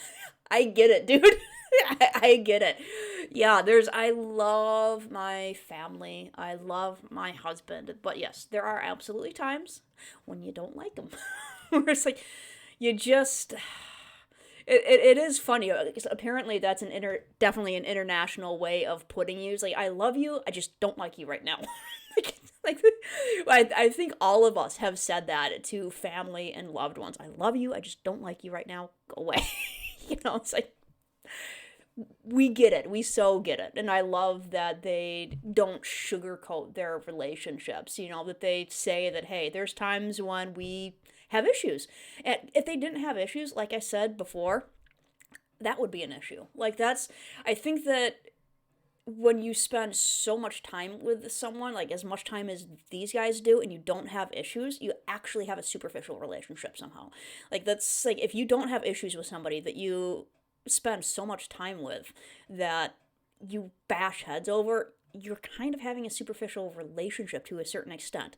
I get it, dude. I get it. Yeah, I love my family. I love my husband. But yes, there are absolutely times when you don't like them. Where it's like, you just. It is funny. Apparently, that's definitely an international way of putting you. It's like, I love you, I just don't like you right now. like, I think all of us have said that to family and loved ones. I love you, I just don't like you right now. Go away. It's like, we get it. We so get it. And I love that they don't sugarcoat their relationships. That they say that, hey, there's times when we have issues. And if they didn't have issues, like I said before, that would be an issue. I think that when you spend so much time with someone, like as much time as these guys do, and you don't have issues, you actually have a superficial relationship somehow. That's like, if you don't have issues with somebody that you spend so much time with that you bash heads over, you're kind of having a superficial relationship to a certain extent.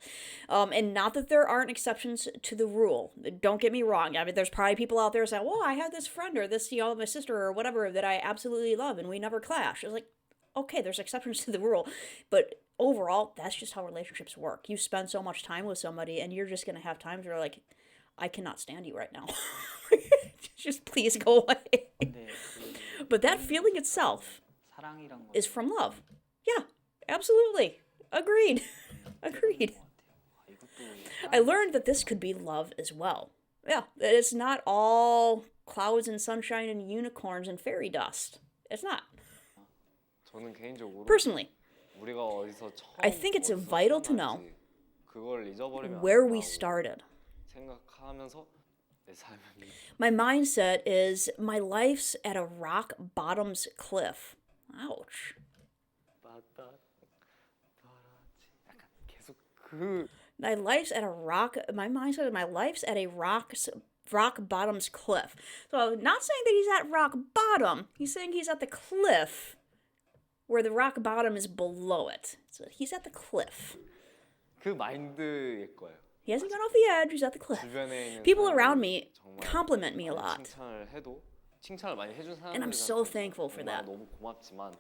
And not that there aren't exceptions to the rule. Don't get me wrong. I mean, there's probably people out there saying, well, I have this friend or this, my sister or whatever that I absolutely love and we never clash. It's like, okay, there's exceptions to the rule. But overall, that's just how relationships work. You spend so much time with somebody and you're just going to have times where like, I cannot stand you right now. Just please go away. But that feeling itself 사랑이란 거 is from love. Yeah, absolutely. Agreed. Agreed. I learned that this could be love as well. Yeah, that it's not all clouds and sunshine and unicorns and fairy dust. It's not. 저는 개인적으로 Personally, 우리가 어디서 처음 I think it's 어디서 vital to know 태어났는지 그걸 잊어버리면 안 where we 된다고 started. 생각하면서 내 삶을 My mindset is my life's at a rock bottom's cliff. Ouch. 약간 계속 그 My life's at a rock. My mindset is my life's at a rock bottom's cliff. So not saying that he's at rock bottom. He's saying he's at the cliff, where the rock bottom is below it. So he's at the cliff. 그 마인드일 거예요. He hasn't gone off the edge. He's at the cliff. 주변에 있는 People 사람들이 around me 정말 compliment me a 많이 lot. 칭찬을 해도 칭찬을 많이 해준 And I'm 사람들이 so thankful for that. 너무 고맙지만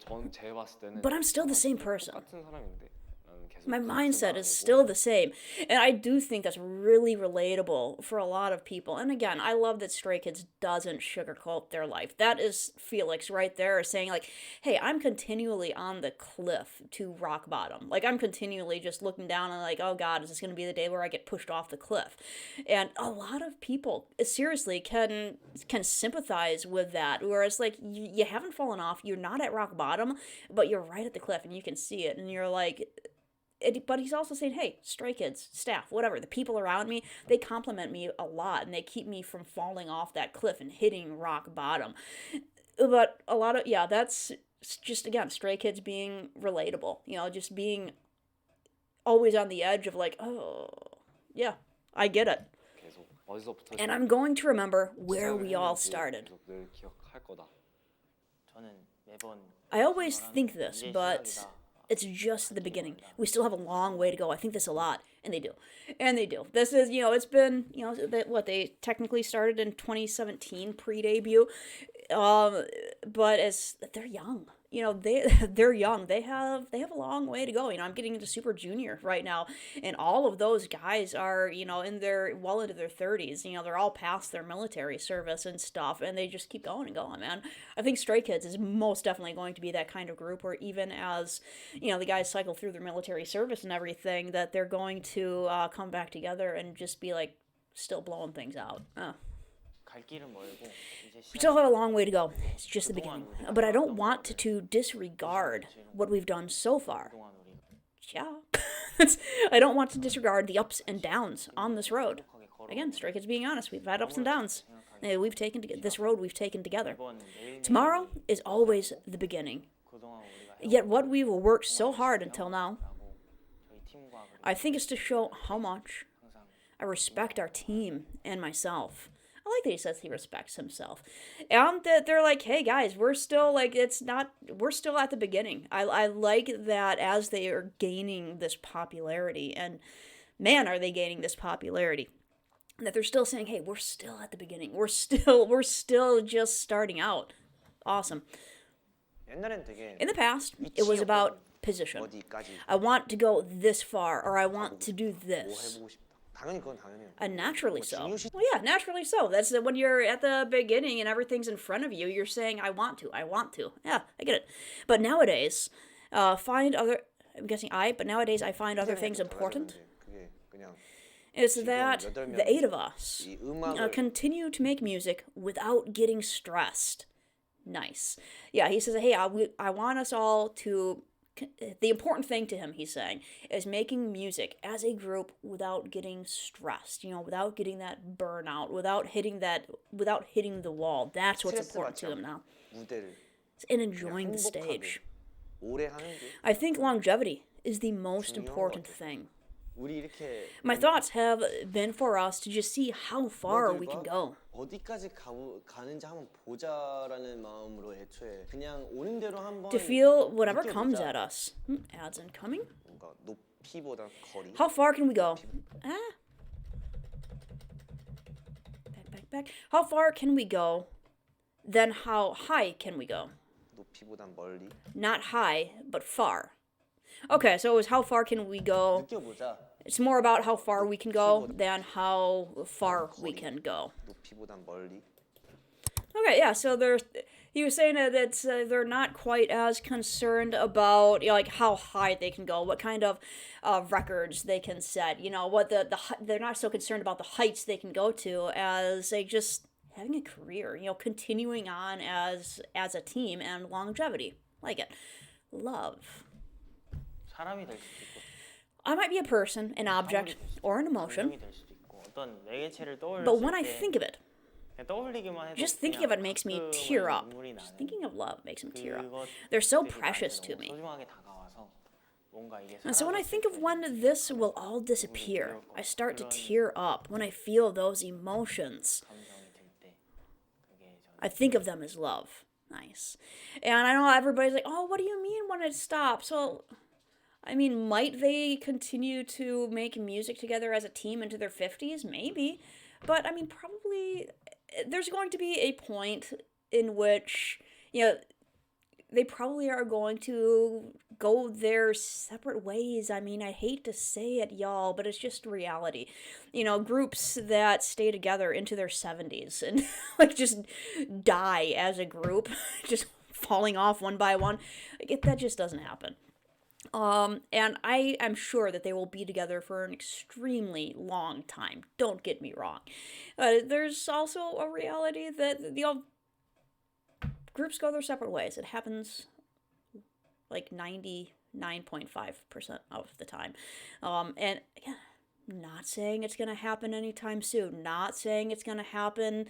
저는 제가 봤을 때는 But I'm still the same person. 똑같은 사람인데 나는 계속 My 같은 mindset is 사람이고 still the same. And I do think that's really relatable for a lot of people. And again, I love that Stray Kids doesn't sugarcoat their life. That is Felix right there saying like, hey, I'm continually on the cliff to rock bottom. Like I'm continually just looking down and like, oh God, is this going to be the day where I get pushed off the cliff? And a lot of people seriously can sympathize with that. Whereas like you haven't fallen off, you're not at rock bottom, but you're right at the cliff and you can see it. And you're like, but he's also saying, hey, Stray Kids, staff, whatever, the people around me, they compliment me a lot and they keep me from falling off that cliff and hitting rock bottom. But a lot of, yeah, that's just, again, Stray Kids being relatable, just being always on the edge of like, oh, yeah, I get it. 계속 어디서부터 And I'm going to remember where we all 시작을 started. 했는지 계속 늘 기억할 거다. 저는 매번 I always think this, 이제 but 시작이다. it's just the beginning. We still have a long way to go. I think this a lot, and they do. And they do. This is, it's been, they technically started in 2017 pre-debut, but they're young. They're young. They have a long way to go. I'm getting into Super Junior right now, and all of those guys are, into their 30s. They're all past their military service and stuff, and they just keep going and going, man. I think Stray Kids is most definitely going to be that kind of group where even as, the guys cycle through their military service and everything, that they're going to come back together and just be like still blowing things out. 갈 길은 멀고 이제 We still have a long way to go. It's just the beginning. But I don't want to disregard what we've done so far. 그동안 우리 Yeah. I don't want to disregard the ups and downs on this road. Again, Stray Kids being honest, we've had ups and downs. We've taken this road we've taken together. 이번 매일매일 Tomorrow is always the beginning. 그동안 우리가 Yet what we've worked so hard until now, 해오고 저희 팀과 그리고 I think is to show how much 항상 I respect our team and myself. I like that he says he respects himself. And that they're like, hey guys, we're still like, we're still at the beginning. I like that as they are gaining this popularity, and man, are they gaining this popularity, that they're still saying, hey, we're still at the beginning. We're still just starting out. Awesome. 옛날엔 되게 In the past, it was about position. 어디까지 I want to go this far, or I want to do 뭐 this. 해보고 싶다. 당연히 그건 당연해요. And naturally so. 중요시- Well, yeah, naturally so. That's when you're at the beginning and everything's in front of you, you're saying, I want to, I want to. Yeah, I get it. But nowadays, but nowadays I find other things important. 그게 그냥 Is that the 8 of us 이 음악을 continue to make music without getting stressed. Nice. Yeah, he says, hey, I want us all to... The important thing to him, he's saying, is making music as a group without getting stressed, without getting that burnout, without hitting the wall. That's what's important to him now. 무대를 And enjoying the stage. 오래 하는 게 I think longevity is the most important thing. 우리 이렇게 My thoughts have been for us to just see how far we can go. 어디까지 가는지 한번 보자라는 마음으로 애초에 그냥 오는 대로 한번 To feel whatever 느껴보자. comes at us. Ads incoming? 뭔가 높이보다 거리 How far can we go? Back. How far can we go? Then how high can we go? 높이보다 멀리 Not high, but far. Okay, so it was how far can we go? 느껴보자. It's more about how far we can go than how far we can go. 높이보다 멀리 Okay, yeah, so he was saying that they're not quite as concerned about like how high they can go, what kind of records they can set, what they're not so concerned about the heights they can go to as they just having a career, continuing on as a team and longevity. Like it. Love. 사람이 될 수도 있고 I might be a person, an object, or an emotion, 감정이 될 수도 있고 어떤 매개체를 떠올렸을 but when I 때 think of it, 그냥 떠올리기만 해도 just thinking of it makes me tear up. 눈물이 Just 나는 thinking of love makes me tear up. 그것 They're so 들이 precious 나한테 to 너무 me. 소중하게 다가와서 뭔가 이게 And so when I think of when this will all disappear, I start to 그런 tear up when I feel those emotions. 감정이 들 때 그게 저는 I think of them as love. Nice. And I know everybody's like, oh, what do you mean when it stops? Well, I mean, might they continue to make music together as a team into their 50s? Maybe. But, I mean, probably there's going to be a point in which, they probably are going to go their separate ways. I mean, I hate to say it, y'all, but it's just reality. Groups that stay together into their 70s and, just die as a group, just falling off one by one. That just doesn't happen. And I am sure that they will be together for an extremely long time. Don't get me wrong. There's also a reality that groups go their separate ways. It happens like 99.5% of the time. And again, not saying it's going to happen anytime soon. Not saying it's going to happen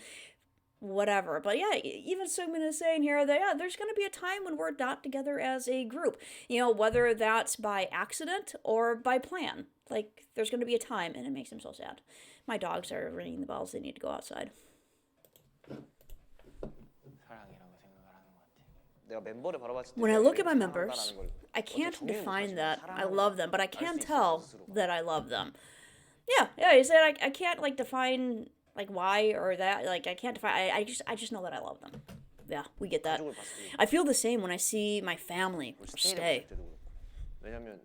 whatever. But yeah, even Sugman is saying here that, there's going to be a time when we're not together as a group. Whether that's by accident or by plan. Like, there's going to be a time, and it makes him so sad. My dogs are ringing the bells. They need to go outside. 사랑이라고 생각을 하는 것 같아요. 내가 멤버를 바라봤을 때 When I look at my 사랑한다라는 members, 걸 I can't 어떻게 define 정의를 that 못하지만 I love them, but I 알수 can 있어요, tell 스스로가. that I love them. Yeah, he said I can't define why or that. I can't define. I just know that I love them. Yeah, we get that. 가족을 봤을 때 I feel the same when I see my family stay. 스테이를 봤을 때도 그렇고. 왜냐면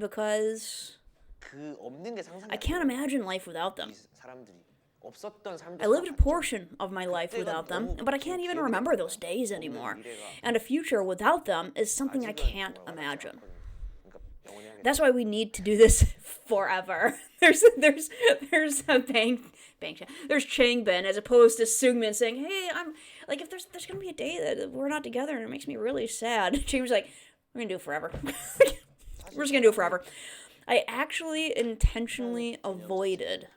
Because 그 없는 게 상상이 I 안 can't 돼요. imagine life without them. 이 사람들이 없었던 삶들 I lived a portion of my life without them, but I can't even remember those days anymore. And a future without them is something I can't imagine. That's why we need to do this forever. There's a there's Changbin as opposed to Sungmin saying, "Hey, I'm like if there's gonna be a day that we're not together and it makes me really sad." Chang's like, "We're gonna do it forever. We're just gonna do it forever." I actually intentionally avoided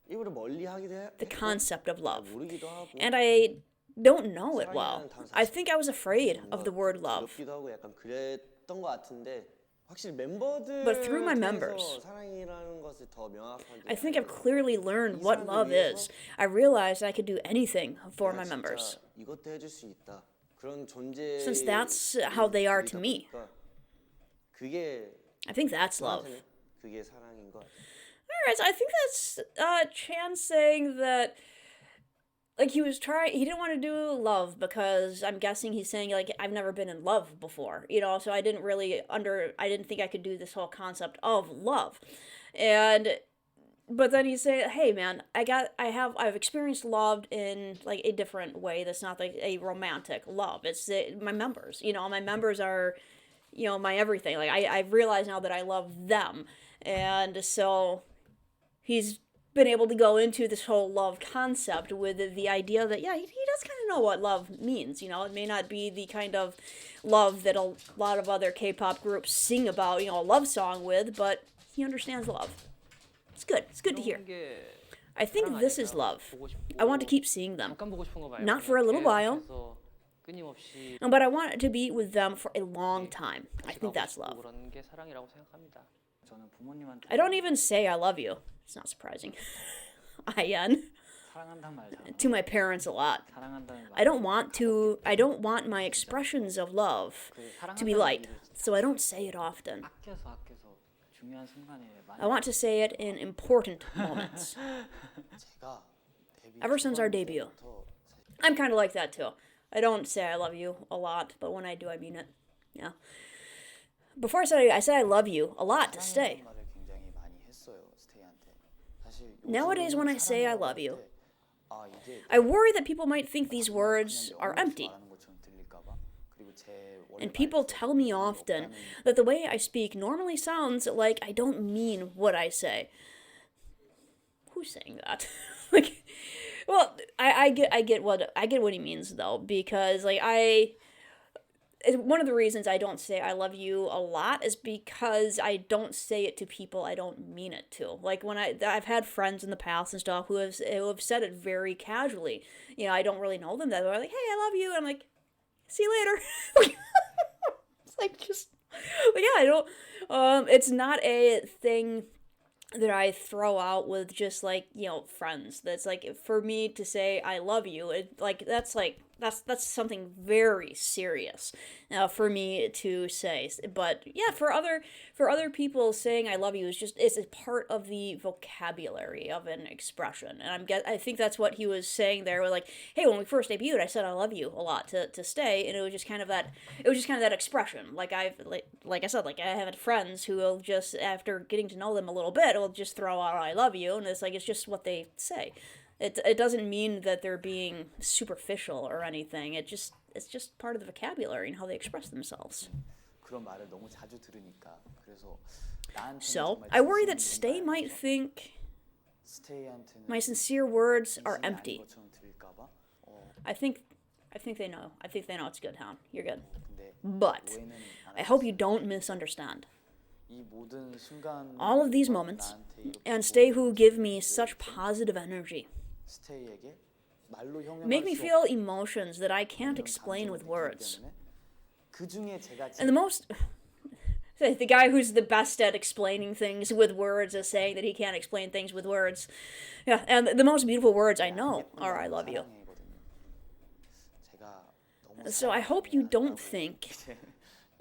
일부러 멀리 하기도 해. the concept of love, 모르기도 하고. and I don't know it well. I think I was afraid of the word love. 두렵기도 하고 약간 그랬던 것 같은데 확실히 멤버들 But through my 통해서 members, 사랑이라는 것을 더 명확하게 I think I've 알고 clearly learned what 사람들 love 위해서 is. I realized I could do anything for my 내가 members. 진짜 이것도 해줄 수 있다. 그런 존재 Since that's how they are to me. 그게 I think that's love. 저한테는 그게 사랑인 것 같아요. Alright, I think that's Chan saying that like he didn't want to do love because I'm guessing he's saying like I've never been in love before, so I didn't think I could do this whole concept of love. But then he's saying, "Hey man, I've experienced love in like a different way that's not like a romantic love. It's my members, my members are my everything. Like I've realized now that I love them." And so he's been able to go into this whole love concept with the idea that, yeah, he does kind of know what love means. It may not be the kind of love that a lot of other K-pop groups sing about, a love song with, but he understands love. It's good. It's good to hear. I think this is love. I want to keep seeing them. 잠깐 보고 싶은 거 말고 Not for a little while. 계속해서 끊임없이 But I want to be with them for a long time. I think that's 가고 싶고 love. 그런 게 사랑이라고 생각합니다. 저는 부모님한테 I don't even say I love you. It's not surprising. 사랑한다는 말 잘. To my parents a lot. 사랑한다는 말. I don't want my expressions of love to be light, so I don't say it often. 아껴서 중요한 순간에 많이. I want to say it in important moments. 제가 데뷔 Ever since our debut. 초반부터 I'm kind of like that too. I don't say I love you a lot, but when I do, I mean it. Yeah. Before I said I love you a lot to stay. 사랑이라는 말을 굉장히 많이 했어요, 스테이한테. 사실 Nowadays, when I say I 사랑이라고 love you, 할 때, 아, 이게 I worry that people might think these words are empty. 말하는 것처럼 들릴까 봐. 그리고 제 원래 And people tell me often that the way I speak normally sounds like I don't mean what I say. Who's saying that? Like, well, I get what he means though, because like one of the reasons I don't say I love you a lot is because I don't say it to people I don't mean it to. Like when I've had friends in the past and stuff who have said it very casually. I don't really know them that they're like, "Hey, I love you." I'm like, "See you later." It's like just like, yeah, I don't it's not a thing that I throw out with just like, friends. That's like for me to say I love you, that's something very serious for me to say. But yeah, for other people, saying I love you is a part of the vocabulary of an expression. And I think that's what he was saying there. With like, hey, when we first debuted, I said I love you a lot to stay, and it was just kind of that expression. Like I said, like I have had friends who will just, after getting to know them a little bit, will just throw out I love you, and it's just what they say. It doesn't mean that they're being superficial or anything. It's just part of the vocabulary and how they express themselves. 그런 말을 너무 자주 들으니까 그래서 나한테는 So, 정말 I worry that 진심인 Stay 말, might think 스테이한테는 my sincere words are 진심이 아닌 empty. 것처럼 들릴까 봐. I think they know. I think they know it's good, Hound. You're good. 근데 But 오해는 안 I hope you don't misunderstand. 이 모든 순간 All of these moments, and Stay who give me such positive energy, 스테이에게 말로 형용할 make me 수 feel 없는 emotions that I can't 그런 explain with 감정이 words. 들기 때문에 그 중에 제가 And the most... The guy who's the best at explaining things with words is saying that he can't explain things with words. Yeah, and the most beautiful words I know are I love you. 제가 너무 So I hope you don't think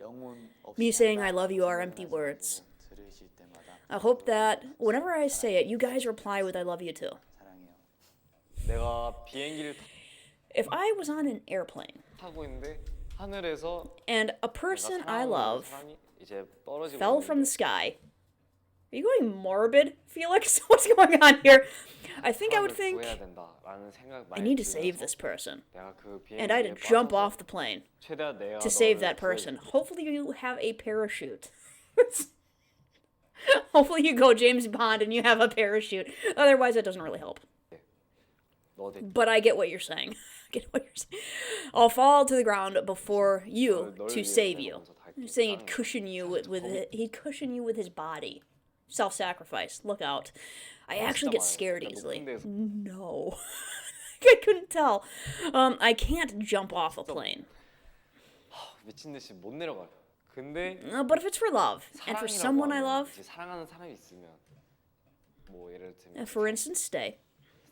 영혼 없이 me saying I 한다 love you are 생각하지 empty 말고 words. 들으실 때마다 I hope that whenever I say it, you guys reply with I love you too. 사랑해요. 내가 비행기를 If I was on an airplane 타고 있는데 하늘에서 and a 내가 person I 사랑하는 love 사람이 이제 떨어지고 fell from the 있는데 sky. Are you going morbid, Felix? What's going on here? I think I would 사람을 think 구해야 된다라는 생각 I 많이 need to save 들면서 this person. 내가 그 And I had 비행기에 to jump 빠져서 off the plane 최대한 내가 to save 너를 that person. 구해줄게. Hopefully you have a parachute. Hopefully you go James Bond and you have a parachute. Otherwise it doesn't really help. 너 대신 But I get what you're saying. I get what you're saying. I'll fall to the ground before you 널 to 위해서 save 내가 you. 먼저 갈게. He's saying he'd 나는 cushion you he'd cushion you with his body. Self-sacrifice. Look out. I actually get scared 진짜 easily. 높은 데서 No. I couldn't tell. I can't jump off a plane. 미친 듯이 못 내려가요. 근데 But if it's for love and for 사랑이라고 someone I 하면 love, 이제 사랑하는 사람이 있으면 뭐 예를 들면 For instance, Stay.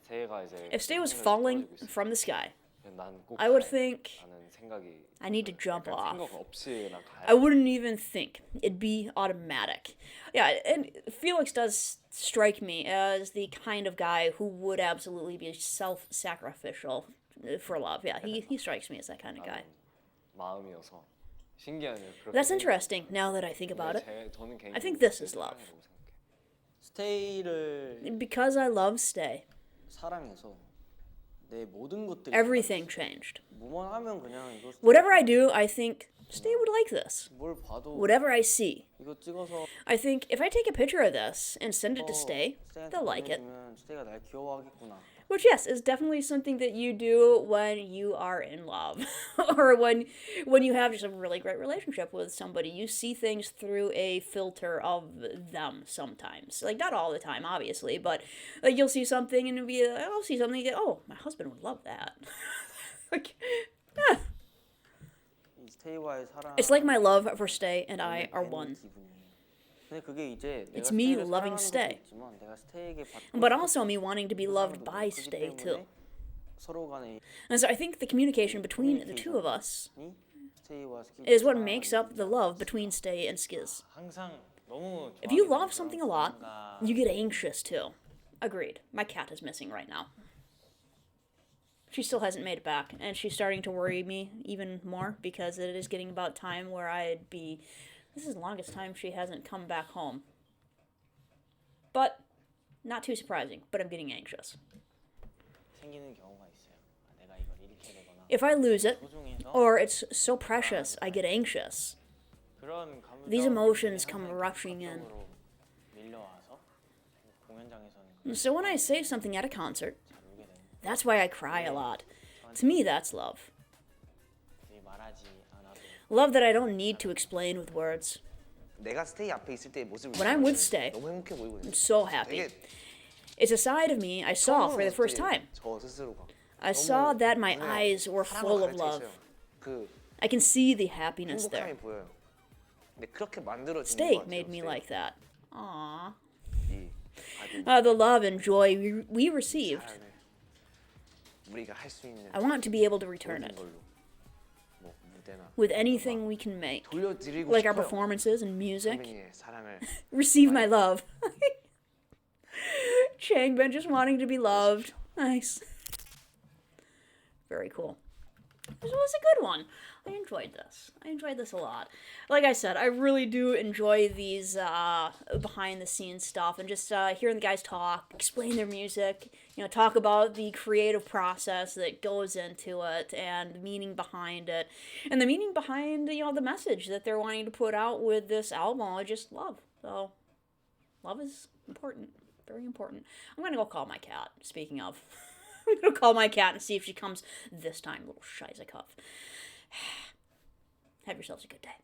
스테이가 이제 If Stay was 하늘에서 falling 떨어지고 있어. from the sky, 난꼭 I would think 라는 생각이 I need to jump 약간 off. 생각 없이 그냥 I 가야 wouldn't even think. It'd be automatic. Yeah, and Felix does strike me as the kind of guy who would absolutely be self-sacrificial for love. Yeah, he strikes me as that kind of guy. 마음이어서 신기하네요. 그렇게 That's 생각하니까. interesting now that I think about it. 저는 개인적으로 I think this is 스테이를 love. 사랑이라고 생각해요. 스테이를 Because I love Stay, 사랑해서 내 모든 것들이 everything changed. 뭐만 하면 그냥 이거 Whatever I do, I think Stay would like this. 뭘 봐도 Whatever I see, 이거 찍어서 I think if I take a picture of this and send it to Stay, 스테이한테 they'll like it. 보내주면 스테이가 날 귀여워하겠구나. Which, yes, is definitely something that you do when you are in love, or when you have just a really great relationship with somebody. You see things through a filter of them sometimes. Like, not all the time, obviously, but like you'll see something and I'll see something and go, oh, my husband would love that. Like, yeah. 이 스테이와의 사랑. It's like my love for Stay and I are one. 기분이에요. 근데 그게 이제 It's 내가 me 스테이를 loving 사랑하는 Stay. 것도 있지만 내가 스테이에게 받고 But 싶은 also me wanting to be loved 사랑도 by 크기 Stay, 때문에 too. 서로 간의 And so I think the communication between the two of us 이 스테이와 스키즈를 is what 사랑하는 makes up the love between Stay and Skiz. 항상 너무 If you 좋아하게 love 되면 something a lot, 뭔가 you get anxious too. Agreed. My cat is missing right now. She still hasn't made it back, and she's starting to worry me even more because it is getting about time where I'd be. This is the longest time she hasn't come back home. But, not too surprising, but I'm getting anxious. 생기는 경우가 있어요. 내가 이걸 잃게 되거나 If I lose it, 소중해서 or it's so precious, I get anxious. 그런 감정이 These emotions 항상 come rushing in. 감정으로 밀려와서 공연장에서는 So when I say something at a concert, 잘 울게 되는 that's why I cry a lot. To me, that's love. 거의 말하지 않아도 Love that I don't need to explain with words. 내가 스테이 앞에 있을 때의 모습을 When I'm with Stay, 너무 행복해 보이거든요. I'm so happy. 되게 It's a side of me I saw for the first time. 저 스스로가 I saw that my 눈에 eyes were 사랑을 full of 가득 차 love. 있어요. 그 I can see the happiness there. 행복함이 보여요. 근데 그렇게 만들어진 Stay 것 같아요. made me 스테이가. like that. Aww. 이 아주 The love and joy we received, 사랑을 우리가 할 수 있는 I want to be able to return 모든 it 걸로 뭐 무대나 with anything we can make. 돌려드리고 Like our 싶어요. performances and music. 선배님의 사랑을 Receive my love. Changbin just wanting to be loved. Nice. Very cool. This was a good one. I enjoyed this. I enjoyed this a lot. Like I said, I really do enjoy these behind the scenes stuff and just hearing the guys talk, explain their music, talk about the creative process that goes into it and the meaning behind it. And the meaning behind, the message that they're wanting to put out with this album. I just love. So, love is important. Very important. I'm going to go call my cat, speaking of. I'm going to call my cat and see if she comes this time, little shiza cuff. Have yourselves a good day.